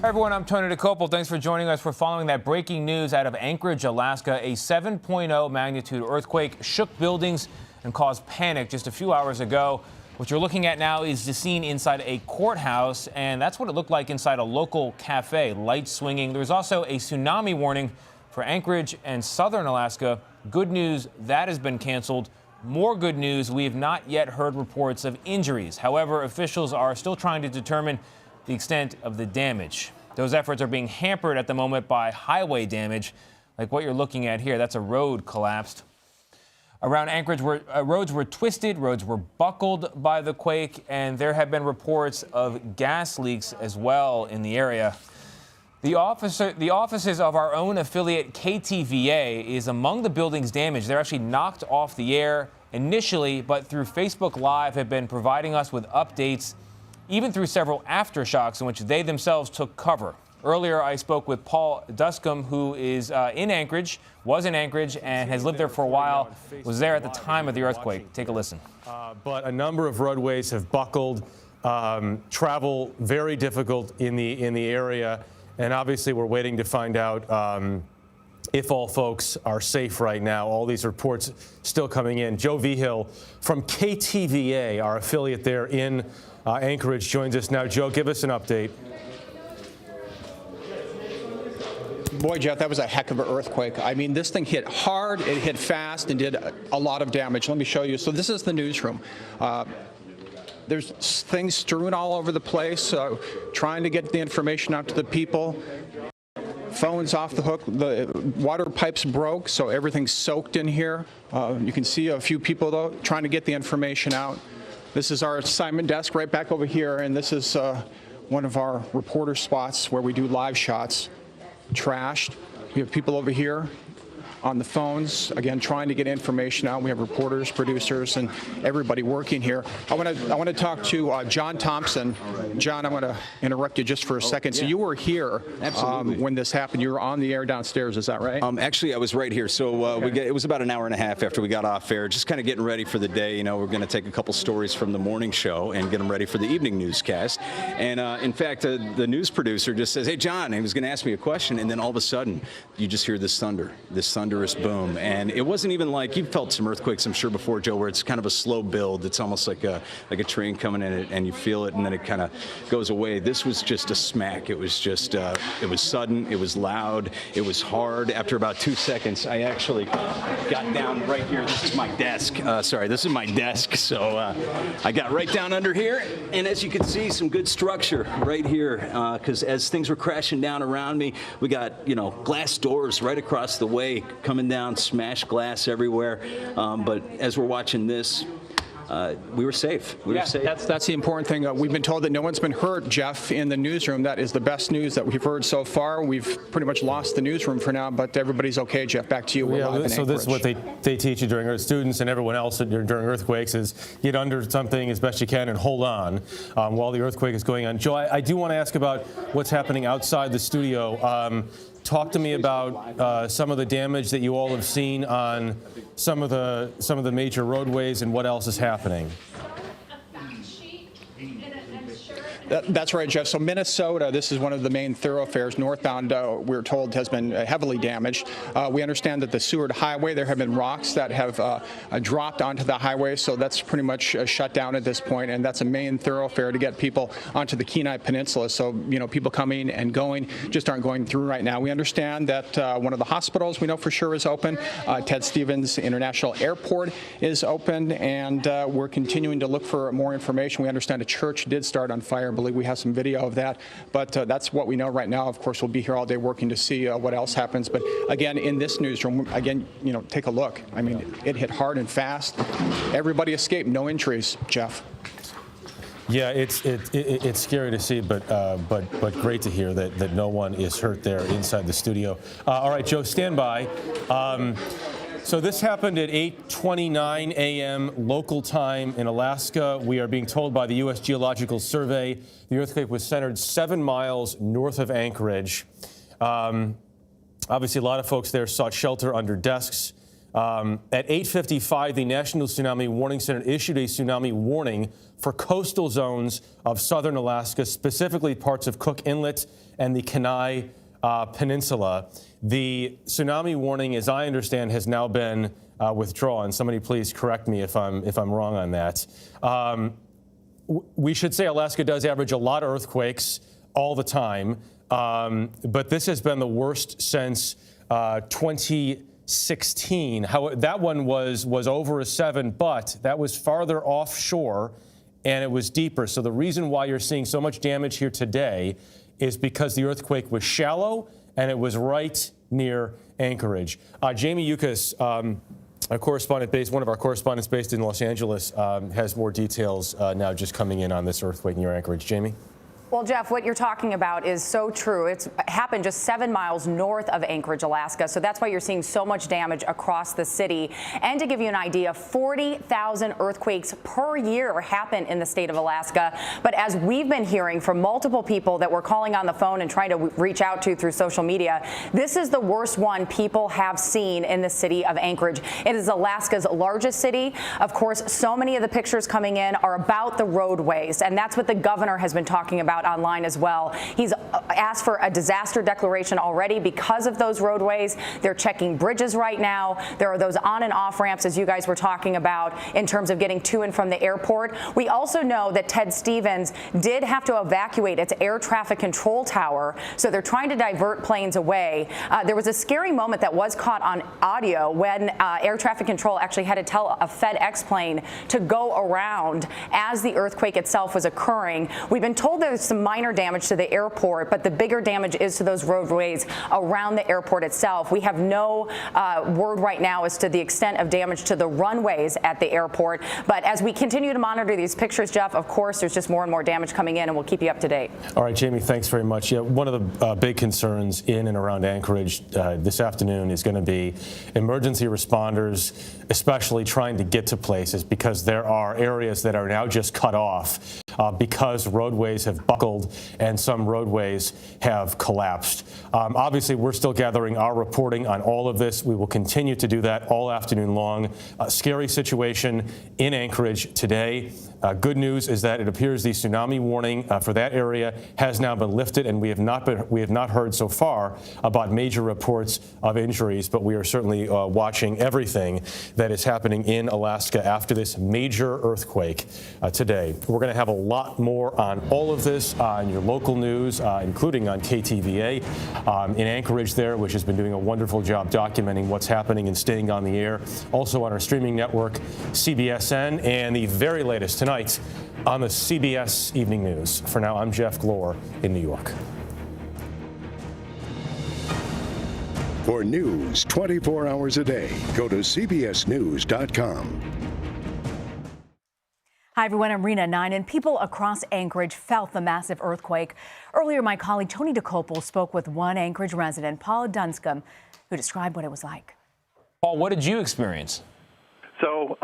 Hi everyone, I'm Tony DeCopel. Thanks for joining us. We're following that breaking news out of Anchorage, Alaska. A 7.0 magnitude earthquake shook buildings and caused panic just a few hours ago. What you're looking at now is the scene inside a courthouse, and that's what it looked like inside a local cafe, lights swinging. There's also a tsunami warning for Anchorage and southern Alaska. Good news, that has been canceled. More good news, we have not yet heard reports of injuries. However, officials are still trying to determine the extent of the damage. Those efforts are being hampered at the moment by highway damage, like what you're looking at here. That's a road collapsed. Around Anchorage, roads were twisted, roads were buckled by the quake, and there have been reports of gas leaks as well in the area. The offices of our own affiliate KTVA is among the buildings damaged. They're actually knocked off the air initially, but through Facebook Live have been providing us with updates, even through several aftershocks in which they themselves took cover. Earlier, I spoke with Paul Duscombe, who is in Anchorage, was in Anchorage, and has lived there for a while, was there at the time of the earthquake. Take a listen. But a number of roadways have buckled, travel very difficult in the area, and obviously we're waiting to find out if all folks are safe right now. All these reports still coming in. Joe Vigil from KTVA, our affiliate there in Anchorage, joins us now. Joe, give us an update. Boy, Jeff, that was a heck of an earthquake. I mean, this thing hit hard, it hit fast, and did a lot of damage. Let me show you. So this is the newsroom. There's things strewn all over the place, trying to get the information out to the people. Phone's off the hook. The water pipes broke, so everything's soaked in here. You can see a few people, though, trying to get the information out. This is our assignment desk right back over here, and this is one of our reporter spots where we do live shots. Trashed. We have people over here on the phones, again, trying to get information out. We have reporters, producers, and everybody working here. I want to talk to John Thompson. John, I'm going to interrupt you just for a second. So you were here when this happened. You were on the air downstairs, is that right? Actually, I was right here. So it was about an hour and a half after we got off air, just kind of getting ready for the day. You know, we're going to take a couple stories from the morning show and get them ready for the evening newscast. And in fact, the news producer just says, "Hey, John," he was going to ask me a question, and then all of a sudden, you just hear this thunderous boom. And it wasn't even like, you've felt some earthquakes, I'm sure, before, Joe, where it's kind of a slow build. It's almost like a train coming in, and you feel it, and then it kind of goes away. This was just a smack. It was just, it was sudden, it was loud, it was hard. After about 2 seconds, I actually got down right here. This is my desk. This is my desk. So I got right down under here, and as you can see, some good structure right here, because as things were crashing down around me, we got, glass doors right across the way coming down, smashed glass everywhere. But as we're watching this, we were safe. We were safe. That's the important thing. We've been told that no one's been hurt, Jeff, in the newsroom. That is the best news that we've heard so far. We've pretty much lost the newsroom for now, but everybo's okay, Jeff. Back to you. We're live in so this is what they teach you during our students and everyone else during earthquakes is get under something as best you can and hold on while the earthquake is going on. Joe, I do want to ask about what's happening outside the studio. Talk to me about some of the damage that you all have seen on some of the major roadways and what else is happening. That's right, Jeff. So Minnesota, this is one of the main thoroughfares northbound, we're told, has been heavily damaged. We understand that the Seward Highway, there have been rocks that have dropped onto the highway, so that's pretty much shut down at this point, and that's a main thoroughfare to get people onto the Kenai Peninsula. So, people coming and going just aren't going through right now. We understand that one of the hospitals we know for sure is open. Ted Stevens International Airport is open, and we're continuing to look for more information. We understand a church did start on fire. I believe we have some video of that, but that's what we know right now. Of course, we'll be here all day working to see what else happens. But again, in this newsroom, again, take a look. I mean, it hit hard and fast. Everybody escaped, no injuries, Jeff. Yeah, it's scary to see, but great to hear that no one is hurt there inside the studio. All right, Joe, stand by. So this happened at 8:29 a.m. local time in Alaska. We are being told by the U.S. Geological Survey the earthquake was centered 7 miles north of Anchorage. Obviously, a lot of folks there sought shelter under desks. At 8:55, the National Tsunami Warning Center issued a tsunami warning for coastal zones of southern Alaska, specifically parts of Cook Inlet and the Kenai Peninsula. The tsunami warning, as I understand, has now been withdrawn. Somebody please correct me if I'm wrong on that. We should say Alaska does average a lot of earthquakes all the time, but this has been the worst since 2016. That one was over a 7, but that was farther offshore and it was deeper. So the reason why you're seeing so much damage here today is because the earthquake was shallow and it was right near Anchorage. Jamie Yukas, a correspondent based, one of our correspondents based in Los Angeles, has more details now just coming in on this earthquake near Anchorage. Jamie? Well, Jeff, what you're talking about is so true. It's happened just 7 miles north of Anchorage, Alaska. So that's why you're seeing so much damage across the city. And to give you an idea, 40,000 earthquakes per year happen in the state of Alaska. But as we've been hearing from multiple people that we're calling on the phone and trying to reach out to through social media, this is the worst one people have seen in the city of Anchorage. It is Alaska's largest city. Of course, so many of the pictures coming in are about the roadways. And that's what the governor has been talking about online as well. He's asked for a disaster declaration already because of those roadways. They're checking bridges right now. There are those on and off ramps, as you guys were talking about, in terms of getting to and from the airport. We also know that Ted Stevens did have to evacuate its air traffic control tower, so they're trying to divert planes away. There was a scary moment that was caught on audio when air traffic control actually had to tell a FedEx plane to go around as the earthquake itself was occurring. We've been told there's some minor damage to the airport, but the bigger damage is to those roadways around the airport itself. We have no word right now as to the extent of damage to the runways at the airport. But as we continue to monitor these pictures, Jeff, of course, there's just more and more damage coming in, and we'll keep you up to date. All right, Jamie, thanks very much. Yeah, one of the big concerns in and around Anchorage this afternoon is going to be emergency responders, especially trying to get to places, because there are areas that are now just cut off because roadways have buckled and some roadways have collapsed. Obviously, we're still gathering our reporting on all of this. We will continue to do that all afternoon long. Scary situation in Anchorage today. Good news is that it appears the tsunami warning for that area has now been lifted, and we have not heard so far about major reports of injuries, but we are certainly watching everything that is happening in Alaska after this major earthquake today. We're going to have a lot more on all of this on your local news, including on KTVA in Anchorage there, which has been doing a wonderful job documenting what's happening and staying on the air. Also on our streaming network, CBSN, and the very latest tonight on the CBS Evening News. For now, I'm Jeff Glor in New York. For news 24 hours a day, go to cbsnews.com. Hi, everyone. I'm Rena 9, and people across Anchorage felt the massive earthquake. Earlier, my colleague Tony DeCopel spoke with one Anchorage resident, Paul Dunscombe, who described what it was like. Paul, what did you experience? So,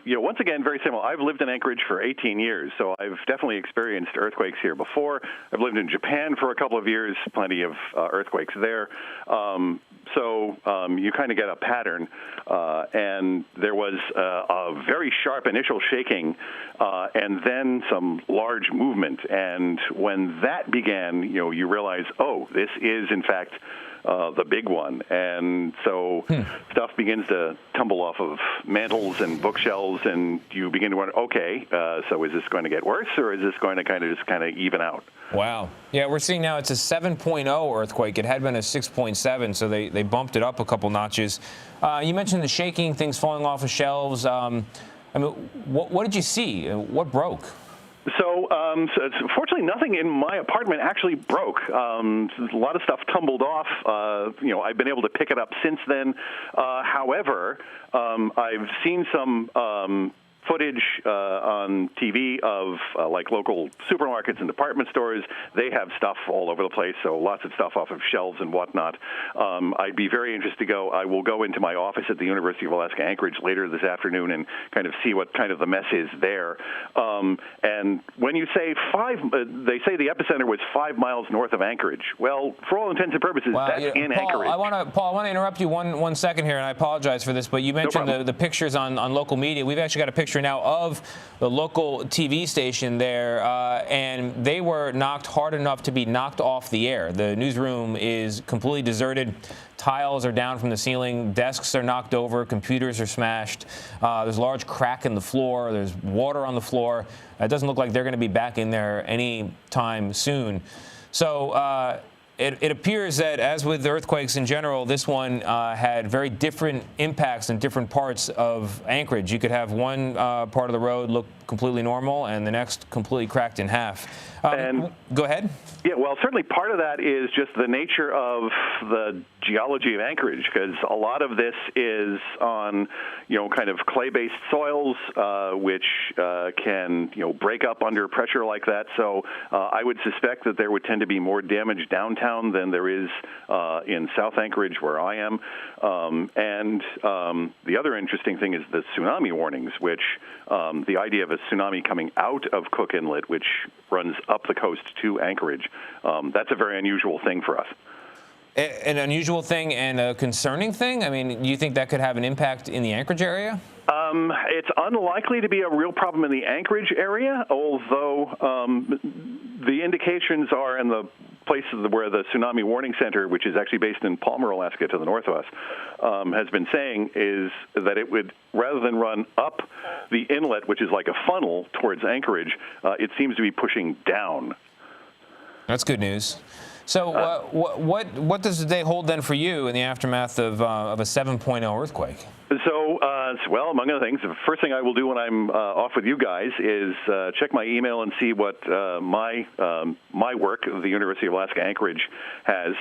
once again, very similar. I've lived in Anchorage for 18 years, so I've definitely experienced earthquakes here before. I've lived in Japan for a couple of years, plenty of earthquakes there. You kind of get a pattern, and there was a very sharp initial shaking and then some large movement. And when that began, you realize, oh, this is, in fact, the big one. And so stuff begins to tumble off of mantles and bookshelves, and you begin to wonder, okay, so is this going to get worse, or is this going to kind of even out? Wow. Yeah, we're seeing now it's a 7.0 earthquake. It had been a 6.7, so they bumped it up a couple notches. You mentioned the shaking, things falling off of shelves. What did you see? What broke? So fortunately, nothing in my apartment actually broke. A lot of stuff tumbled off. I've been able to pick it up since then. However, I've seen some footage on TV of like local supermarkets and department stores. They have stuff all over the place, so lots of stuff off of shelves and whatnot. I'd be very interested to go. I will go into my office at the University of Alaska Anchorage later this afternoon and kind of see what kind of the mess is there. And when you say they say the epicenter was 5 miles north of Anchorage. Well, for all intents and purposes, that's in Anchorage. Paul, I want to interrupt you one second here, and I apologize for this, but you mentioned the pictures on local media. We've actually got a picture now of the local TV station there, and they were knocked hard enough to be knocked off the air. The newsroom is completely deserted. Tiles are down from the ceiling. Desks are knocked over. Computers are smashed. There's a large crack in the floor. There's water on the floor. It doesn't look like they're going to be back in there anytime soon. So it appears that, as with earthquakes in general, this one had very different impacts in different parts of Anchorage. You could have one part of the road look completely normal and the next completely cracked in half. Go ahead. Yeah, well, certainly part of that is just the nature of the geology of Anchorage, because a lot of this is on, kind of clay-based soils, which can, break up under pressure like that. So I would suspect that there would tend to be more damage downtown than there is in South Anchorage, where I am. And the other interesting thing is the tsunami warnings, which the idea of a tsunami coming out of Cook Inlet, which runs up the coast to Anchorage, that's a very unusual thing for us. An unusual thing and a concerning thing? I mean, do you think that could have an impact in the Anchorage area? It's unlikely to be a real problem in the Anchorage area, although the indications are in the places where the Tsunami Warning Center, which is actually based in Palmer, Alaska, to the north of us, has been saying is that it would, rather than run up the inlet, which is like a funnel towards Anchorage, it seems to be pushing down. That's good news. So what does the day hold then for you in the aftermath of a 7.0 earthquake? So, well, among other things, the first thing I will do when I'm off with you guys is check my email and see what my work, the University of Alaska Anchorage, has.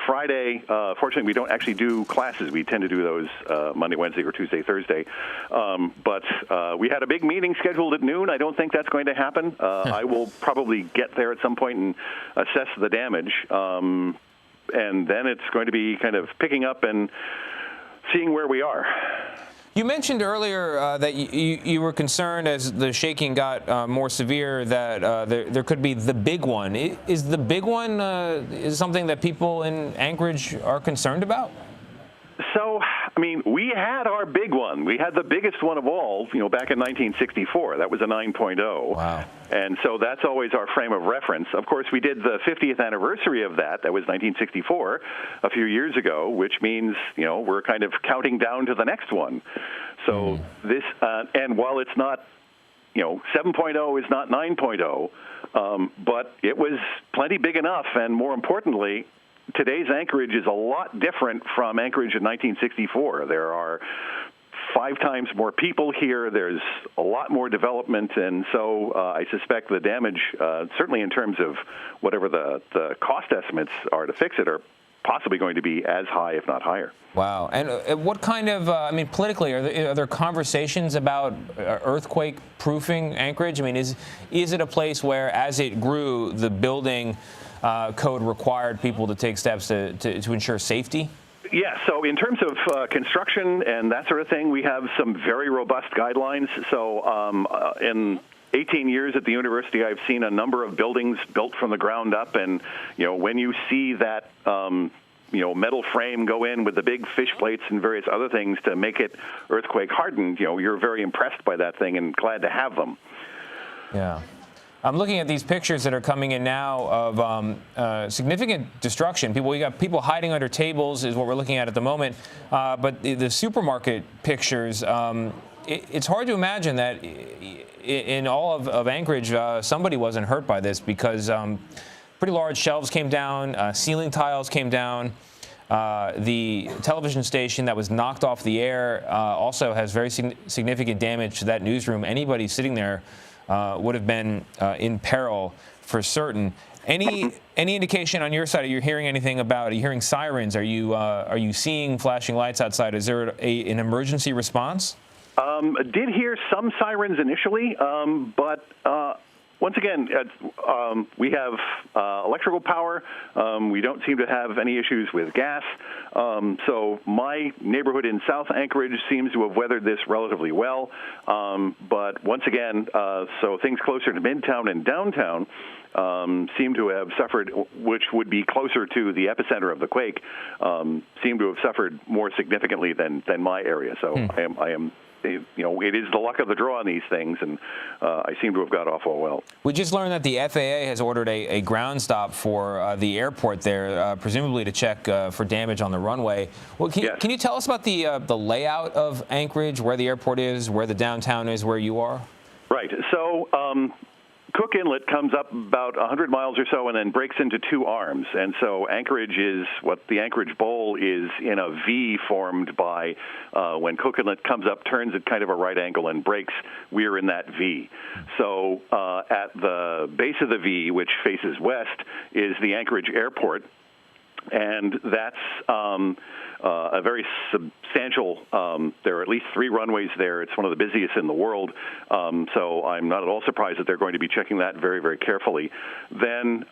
Friday, fortunately, we don't actually do classes. We tend to do those Monday, Wednesday, or Tuesday, Thursday. But we had a big meeting scheduled at noon. I don't think that's going to happen. I will probably get there at some point and assess the damage. And then it's going to be kind of picking up and seeing where we are. You mentioned earlier that you were concerned as the shaking got more severe that there could be the big one. Is the big one is something that people in Anchorage are concerned about? So, I mean, we had our big one. We had the biggest one of all, back in 1964. That was a 9.0. Wow. And so that's always our frame of reference. Of course, we did the 50th anniversary of that. That was 1964, a few years ago, which means, we're kind of counting down to the next one. So this, and while it's not, 7.0 is not 9.0, but it was plenty big enough, and more importantly, today's Anchorage is a lot different from Anchorage in 1964. There are 5 times more people here. There's a lot more development, and so I suspect the damage, certainly in terms of whatever the cost estimates are to fix it, are possibly going to be as high, if not higher. Wow. And what kind of, politically, are there conversations about earthquake-proofing Anchorage? I mean, is it a place where, as it grew, the building code required people to take steps to ensure safety? Yeah, so in terms of construction and that sort of thing, we have some very robust guidelines. So in 18 years at the university, I've seen a number of buildings built from the ground up, and when you see that metal frame go in with the big fish plates and various other things to make it earthquake hardened, you're very impressed by that thing and glad to have them. Yeah. I'm looking at these pictures that are coming in now of significant destruction. We got people hiding under tables is what we're looking at the moment. But the supermarket pictures, it's hard to imagine that in all of Anchorage, somebody wasn't hurt by this, because pretty large shelves came down, ceiling tiles came down. The television station that was knocked off the air also has very significant damage to that newsroom. Anybody sitting there would have been in peril for certain. Any indication on your side? Are you hearing anything about? Are you hearing sirens? Are you seeing flashing lights outside? Is there an emergency response? Did hear some sirens initially, but once again, we have electrical power. We don't seem to have any issues with gas. So my neighborhood in South Anchorage seems to have weathered this relatively well. But once again, so things closer to Midtown and downtown seem to have suffered, which would be closer to the epicenter of the quake, seem to have suffered more significantly than my area. So I am you know, it is the luck of the draw on these things, and I seem to have got off all well. We just learned that the FAA has ordered a ground stop for the airport there, presumably to check for damage on the runway. Well, can you tell us about the layout of Anchorage, where the airport is, where the downtown is, where you are? Right. So Cook Inlet comes up about 100 miles or so and then breaks into two arms. And so Anchorage is what the Anchorage Bowl is in a V formed by when Cook Inlet comes up, turns at kind of a right angle and breaks, we're in that V. So at the base of the V, which faces west, is the Anchorage Airport. And that's a very substantial, there are at least 3 runways there. It's one of the busiest in the world. So I'm not at all surprised that they're going to be checking that very, very carefully. Then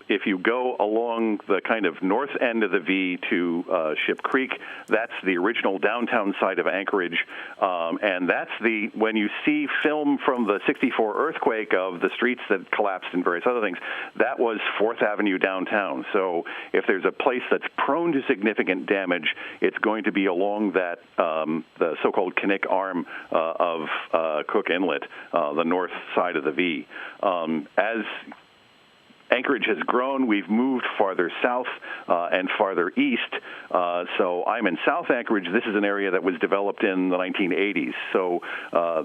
if you go along the kind of north end of the V to Ship Creek, that's the original downtown side of Anchorage. And that's when you see film from the 64 earthquake of the streets that collapsed and various other things, that was 4th Avenue downtown. So if there's a place that's prone to significant damage, it's going to be along that the so-called Kodiak arm of Cook Inlet, the north side of the V. As Anchorage has grown, we've moved farther south and farther east. So I'm in South Anchorage. This is an area that was developed in the 1980s. So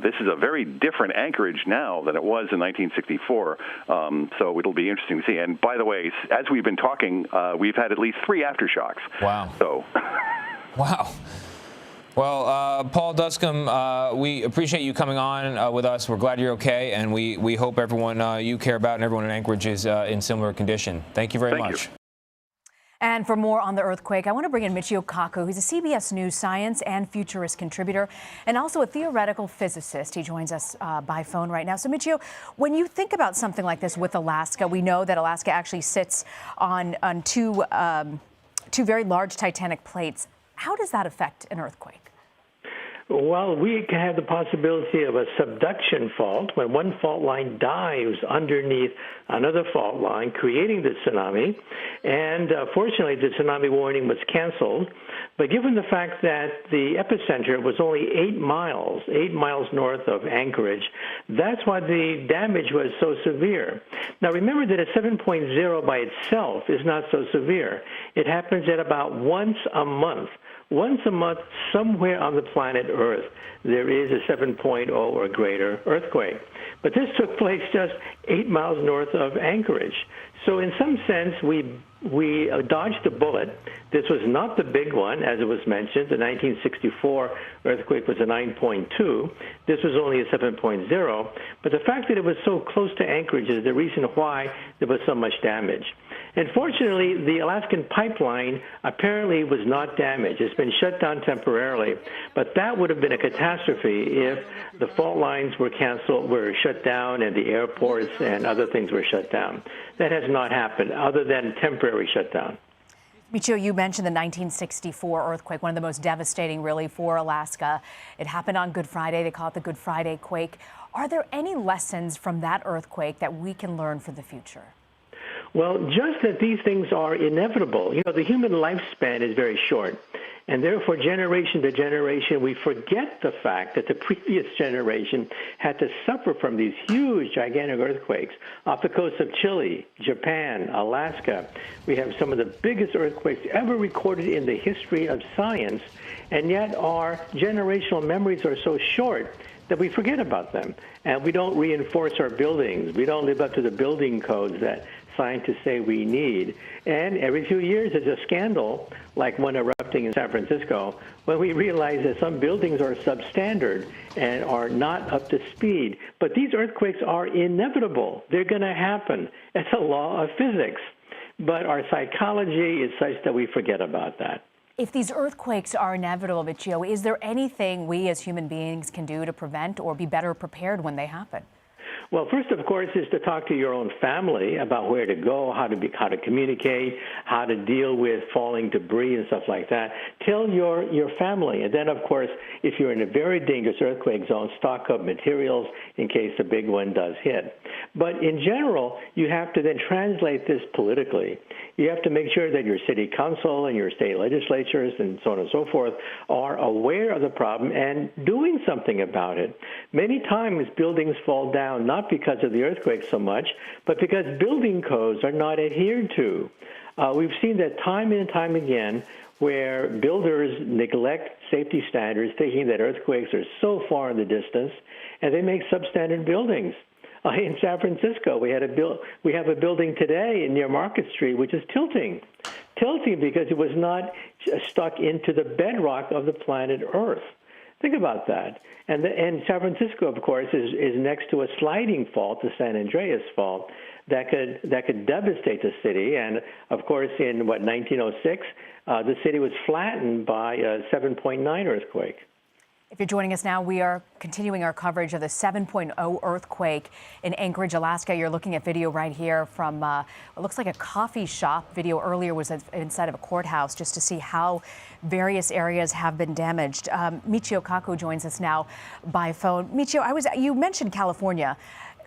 this is a very different Anchorage now than it was in 1964. So it'll be interesting to see. And by the way, as we've been talking, we've had at least 3 aftershocks. Wow. So. Wow. Well, Paul Dunscombe, we appreciate you coming on with us. We're glad you're okay, and we hope everyone you care about and everyone in Anchorage is in similar condition. Thank you very much. And for more on the earthquake, I want to bring in Michio Kaku. He's a CBS News science and futurist contributor and also a theoretical physicist. He joins us by phone right now. So, Michio, when you think about something like this with Alaska, we know that Alaska actually sits on two very large tectonic plates. How does that affect an earthquake? Well, we have the possibility of a subduction fault when one fault line dives underneath another fault line, creating the tsunami. And fortunately, the tsunami warning was canceled. But given the fact that the epicenter was only 8 miles north of Anchorage, that's why the damage was so severe. Now, remember that a 7.0 by itself is not so severe. It happens at about once a month. Once a month, somewhere on the planet Earth, there is a 7.0 or greater earthquake. But this took place just 8 miles north of Anchorage. So in some sense, we dodged a bullet. This was not the big one, as it was mentioned. The 1964 earthquake was a 9.2. This was only a 7.0. But the fact that it was so close to Anchorage is the reason why there was so much damage. And fortunately, the Alaskan pipeline apparently was not damaged. It's been shut down temporarily, but that would have been a catastrophe if the fault lines were canceled, were shut down, and the airports and other things were shut down. That has not happened, other than temporary shutdown. Michio, you mentioned the 1964 earthquake, one of the most devastating, really, for Alaska. It happened on Good Friday. They call it the Good Friday quake. Are there any lessons from that earthquake that we can learn for the future? Well, just that these things are inevitable. You know, the human lifespan is very short. And therefore, generation to generation, we forget the fact that the previous generation had to suffer from these huge, gigantic earthquakes off the coast of Chile, Japan, Alaska. We have some of the biggest earthquakes ever recorded in the history of science, and yet our generational memories are so short that we forget about them. And we don't reinforce our buildings. We don't live up to the building codes that scientists say we need. And every few years there's a scandal, like one erupting in San Francisco, when we realize that some buildings are substandard and are not up to speed. But these earthquakes are inevitable. They're going to happen. It's a law of physics. But our psychology is such that we forget about that. If these earthquakes are inevitable, Michio, is there anything we as human beings can do to prevent or be better prepared when they happen? Well, first, of course, is to talk to your own family about where to go, how to communicate, how to deal with falling debris and stuff like that. Tell your family. And then, of course, if you're in a very dangerous earthquake zone, stock up materials in case a big one does hit. But in general, you have to then translate this politically. You have to make sure that your city council and your state legislatures and so on and so forth are aware of the problem and doing something about it. Many times buildings fall down not because of the earthquake so much, but because building codes are not adhered to. We've seen that time and time again where builders neglect safety standards, thinking that earthquakes are so far in the distance, and they make substandard buildings. In San Francisco, we have a building today near Market Street, which is tilting because it was not stuck into the bedrock of the planet Earth. Think about that. And San Francisco, of course, is next to a sliding fault, the San Andreas Fault, that could devastate the city. And of course, in 1906, the city was flattened by a 7.9 earthquake. If you're joining us now, we are continuing our coverage of the 7.0 earthquake in Anchorage, Alaska. You're looking at video right here from what looks like a coffee shop. Video earlier was inside of a courthouse just to see how various areas have been damaged. Michio Kaku joins us now by phone. Michio, you mentioned California.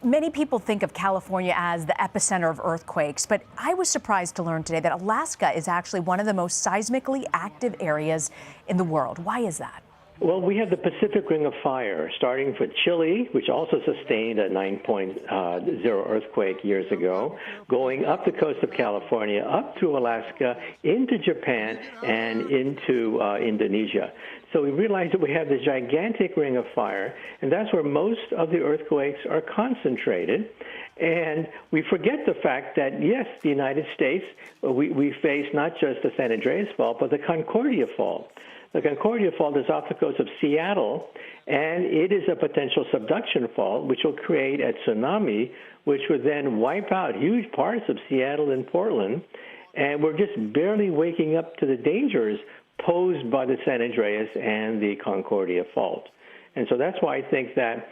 Many people think of California as the epicenter of earthquakes, but I was surprised to learn today that Alaska is actually one of the most seismically active areas in the world. Why is that? Well, we have the Pacific Ring of Fire, starting from Chile, which also sustained a 9.0 earthquake years ago, going up the coast of California, up through Alaska, into Japan, and into Indonesia. So we realize that we have this gigantic ring of fire, and that's where most of the earthquakes are concentrated. And we forget the fact that, yes, the United States, we face not just the San Andreas Fault, but the Concordia Fault. The Concordia Fault is off the coast of Seattle, and it is a potential subduction fault, which will create a tsunami, which would then wipe out huge parts of Seattle and Portland. And we're just barely waking up to the dangers posed by the San Andreas and the Concordia Fault. And so that's why I think that,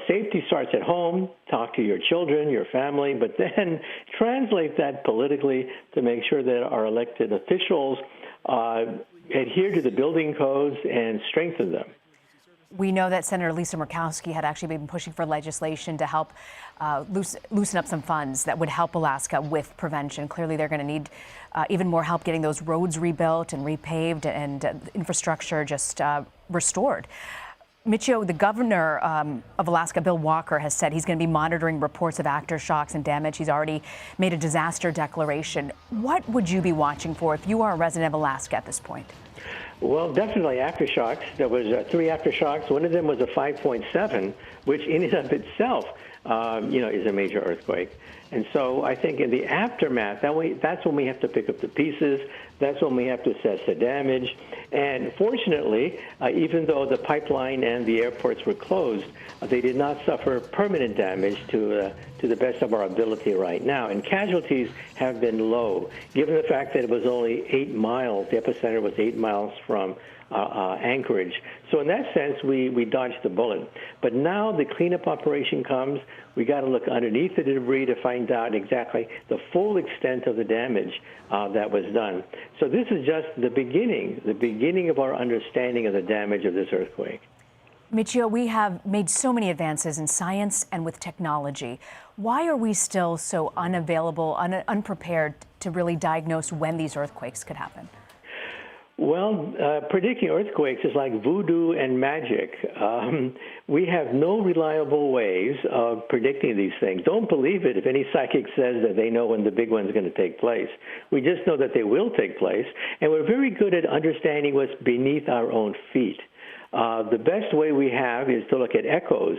safety starts at home. Talk to your children, your family, but then translate that politically to make sure that our elected officials adhere to the building codes and strengthen them. We know that Senator Lisa Murkowski had actually been pushing for legislation to help loosen up some funds that would help Alaska with prevention. Clearly, they're going to need even more help getting those roads rebuilt and repaved and infrastructure just restored. Michio, the governor of Alaska, Bill Walker, has said he's going to be monitoring reports of aftershocks and damage. He's already made a disaster declaration. What would you be watching for if you are a resident of Alaska at this point? Well, definitely aftershocks. There was 3 aftershocks. One of them was a 5.7, which in and of itself, is a major earthquake. And so I think in the aftermath, that's when we have to pick up the pieces. That's when we have to assess the damage. And fortunately, even though the pipeline and the airports were closed, they did not suffer permanent damage to the best of our ability right now. And casualties have been low, given the fact that it was only 8 miles. The epicenter was 8 miles from Anchorage. So in that sense, we dodged the bullet. But now the cleanup operation comes. We got to look underneath the debris to find out exactly the full extent of the damage that was done. So this is just the beginning of our understanding of the damage of this earthquake. Michio, we have made so many advances in science and with technology. Why are we still so unavailable, unprepared to really diagnose when these earthquakes could happen? Well, predicting earthquakes is like voodoo and magic. We have no reliable ways of predicting these things. Don't believe it if any psychic says that they know when the big one's going to take place. We just know that they will take place, and we're very good at understanding what's beneath our own feet. The best way we have is to look at echoes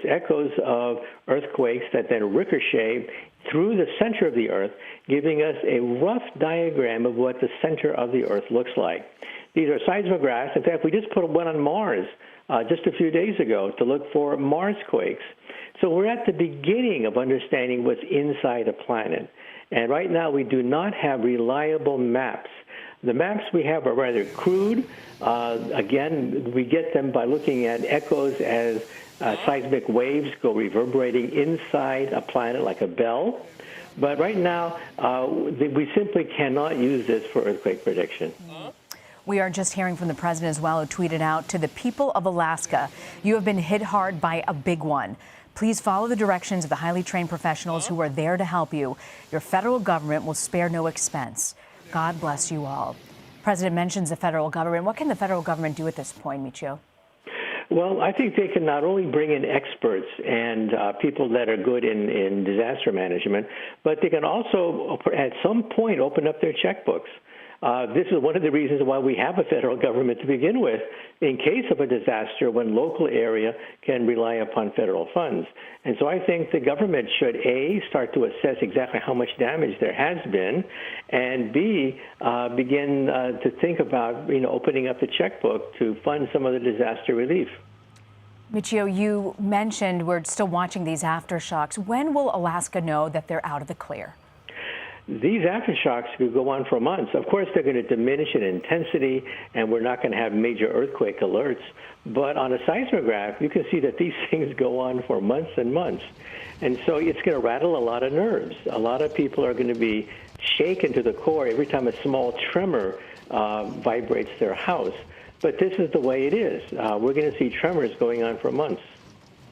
of earthquakes that then ricochet through the center of the Earth, giving us a rough diagram of what the center of the Earth looks like. These are seismographs. In fact, we just put one on Mars just a few days ago to look for Mars quakes. So we're at the beginning of understanding what's inside a planet. And right now we do not have reliable maps The maps we have are rather crude. Again, we get them by looking at echoes as seismic waves go reverberating inside a planet like a bell. But right now, we simply cannot use this for earthquake prediction. We are just hearing from the president as well, who tweeted out, "To the people of Alaska, you have been hit hard by a big one. Please follow the directions of the highly trained professionals who are there to help you. Your federal government will spare no expense. God bless you all." The president mentions the federal government. What can the federal government do at this point, Michio? Well, I think they can not only bring in experts and people that are good in disaster management, but they can also, at some point, open up their checkbooks. This is one of the reasons why we have a federal government to begin with, in case of a disaster, when local area can rely upon federal funds. And so I think the government should, A, start to assess exactly how much damage there has been, and B, begin to think about opening up the checkbook to fund some of the disaster relief. Michio, you mentioned we're still watching these aftershocks. When will Alaska know that they're out of the clear? These aftershocks could go on for months. Of course, they're going to diminish in intensity, and we're not going to have major earthquake alerts. But on a seismograph, you can see that these things go on for months and months. And so it's going to rattle a lot of nerves. A lot of people are going to be shaken to the core every time a small tremor vibrates their house. But this is the way it is. We're going to see tremors going on for months.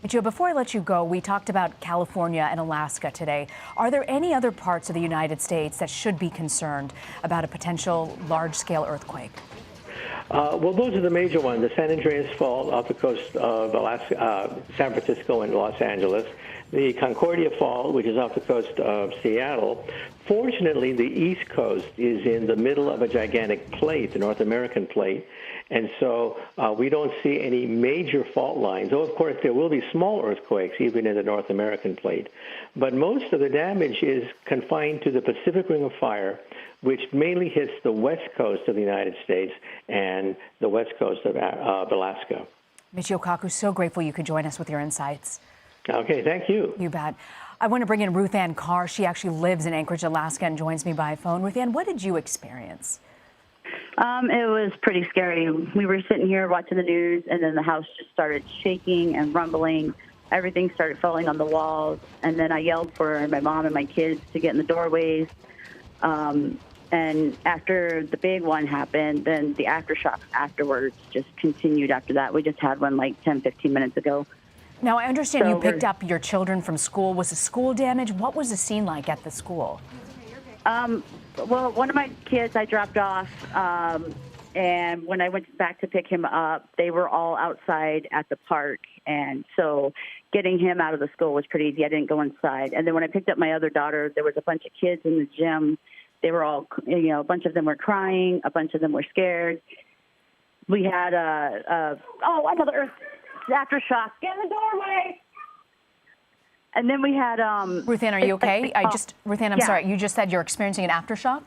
Joe, before I let you go, we talked about California and Alaska today. Are there any other parts of the United States that should be concerned about a potential large-scale earthquake? Well, those are the major ones. The San Andreas Fault off the coast of Alaska, San Francisco and Los Angeles. The Concordia Fault, which is off the coast of Seattle. Fortunately, the East Coast is in the middle of a gigantic plate, the North American plate. And so we don't see any major fault lines. Though, of course, there will be small earthquakes, even in the North American plate. But most of the damage is confined to the Pacific Ring of Fire, which mainly hits the west coast of the United States and the west coast of Alaska. Michio Kaku, so grateful you could join us with your insights. Okay, thank you. You bet. I want to bring in Ruth Ann Carr. She actually lives in Anchorage, Alaska, and joins me by phone. Ruth Ann, what did you experience? It was pretty scary. We were sitting here watching the news, and then the house just started shaking and rumbling. Everything started falling on the walls, and then I yelled for my mom and my kids to get in the doorways. And after the big one happened, then the aftershocks afterwards just continued after that. We just had one like 10, 15 minutes ago. Now, I understand you picked up your children from school. Was the school damage? What was the scene like at the school? Well, one of my kids I dropped off, and when I went back to pick him up, they were all outside at the park. And so getting him out of the school was pretty easy. I didn't go inside. And then when I picked up my other daughter, there was a bunch of kids in the gym. They were all, a bunch of them were crying. A bunch of them were scared. We had another aftershock. Get in the doorway. And then we had Ruth Ann, are you okay? Ruth Ann, I'm sorry. You just said you're experiencing an aftershock?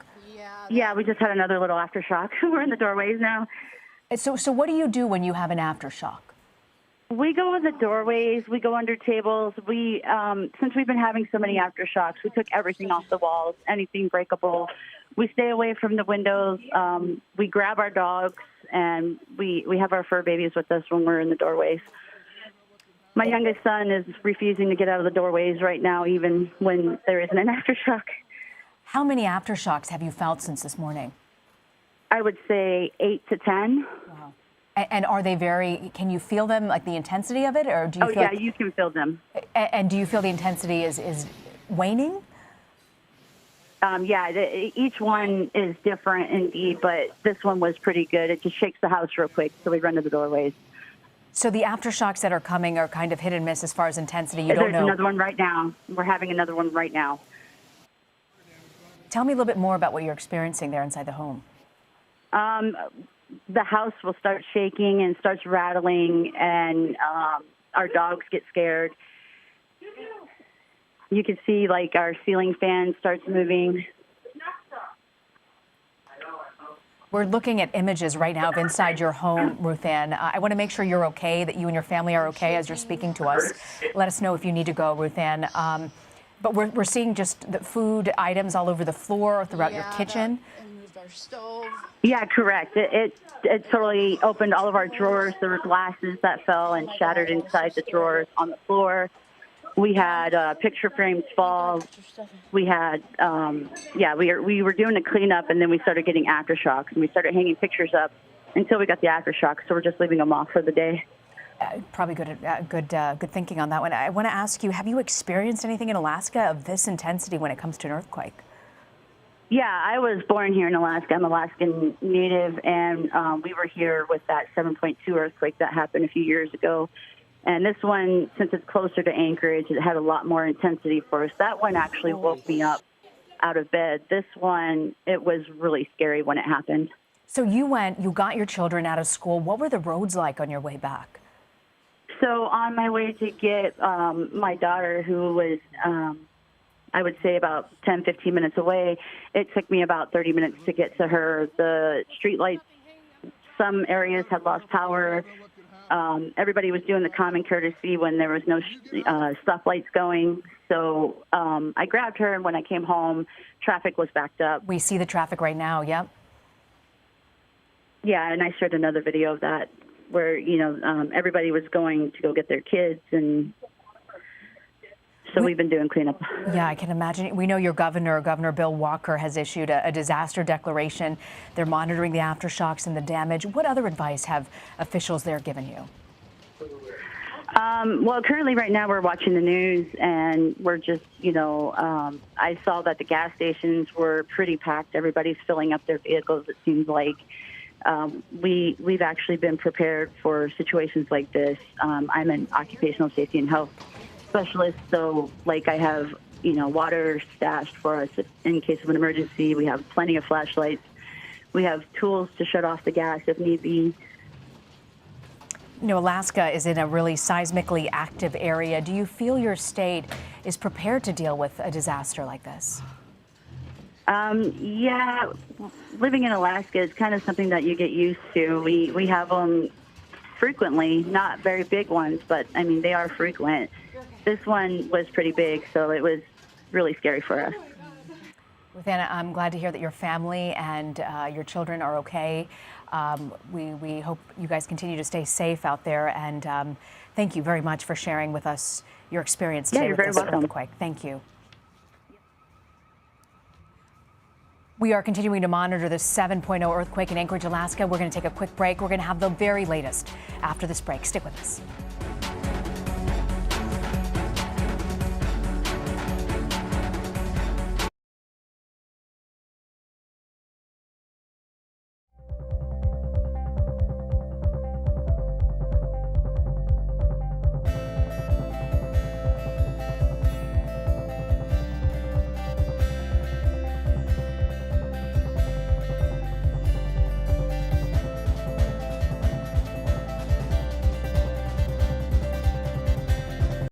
Yeah, we just had another little aftershock. We're in the doorways now. So what do you do when you have an aftershock? We go in the doorways. We go under tables. We since we've been having so many aftershocks, we took everything off the walls, anything breakable. We stay away from the windows. We grab our dogs, and we have our fur babies with us when we're in the doorways. My youngest son is refusing to get out of the doorways right now, even when there isn't an aftershock. How many aftershocks have you felt since this morning? I would say 8 to 10. Wow. And are they can you feel them, like the intensity of it? Or do you feel you can feel them. And do you feel the intensity is waning? Each one is different indeed, but this one was pretty good. It just shakes the house real quick, so we run to the doorways. So the aftershocks that are coming are kind of hit and miss as far as intensity. You don't know. There's another one right now. We're having another one right now. Tell me a little bit more about what you're experiencing there inside the home. The house will start shaking and starts rattling, and our dogs get scared. You can see like our ceiling fan starts moving. We're looking at images right now of inside your home, Ruth Ann. I want to make sure you're okay, that you and your family are okay as you're speaking to us. Let us know if you need to go, Ruth Ann. But we're seeing just the food items all over the floor throughout your kitchen. our stove. Yeah, correct. It totally opened all of our drawers. There were glasses that fell and shattered inside the drawers on the floor. We had picture frames fall. We had, we were doing a cleanup, and then we started getting aftershocks, and we started hanging pictures up until we got the aftershocks. So we're just leaving them off for the day. Probably good thinking on that one. I want to ask you, have you experienced anything in Alaska of this intensity when it comes to an earthquake? Yeah, I was born here in Alaska. I'm Alaskan native, and we were here with that 7.2 earthquake that happened a few years ago. And this one, since it's closer to Anchorage, it had a lot more intensity for us. That one actually woke me up out of bed. This one, it was really scary when it happened. So you got your children out of school. What were the roads like on your way back? So on my way to get my daughter, who was, I would say about 10, 15 minutes away, it took me about 30 minutes to get to her. The streetlights, some areas had lost power. Everybody was doing the common courtesy when there was no stoplights going. So I grabbed her, and when I came home, traffic was backed up. We see the traffic right now, yep. Yeah, and I shared another video of that where, everybody was going to go get their kids, and so we've been doing cleanup. Yeah, I can imagine. We know your Governor Bill Walker, has issued a disaster declaration. They're monitoring the aftershocks and the damage. What other advice have officials there given you? Well, currently right now we're watching the news, and we're just, I saw that the gas stations were pretty packed. Everybody's filling up their vehicles, it seems like. We've actually been prepared for situations like this. I'm an occupational safety and health specialist, so I have, water stashed for us in case of an emergency. We have plenty of flashlights. We have tools to shut off the gas if need be. Alaska is in a really seismically active area. Do you feel your state is prepared to deal with a disaster like this? Yeah, living in Alaska is kind of something that you get used to. We have them frequently, not very big ones, but they are frequent. This one was pretty big, so it was really scary for us. Ruth Anna, I'm glad to hear that your family and your children are okay. We hope you guys continue to stay safe out there, and thank you very much for sharing with us your experience today with this earthquake. Thank you. We are continuing to monitor this 7.0 earthquake in Anchorage, Alaska. We're going to take a quick break. We're going to have the very latest after this break. Stick with us.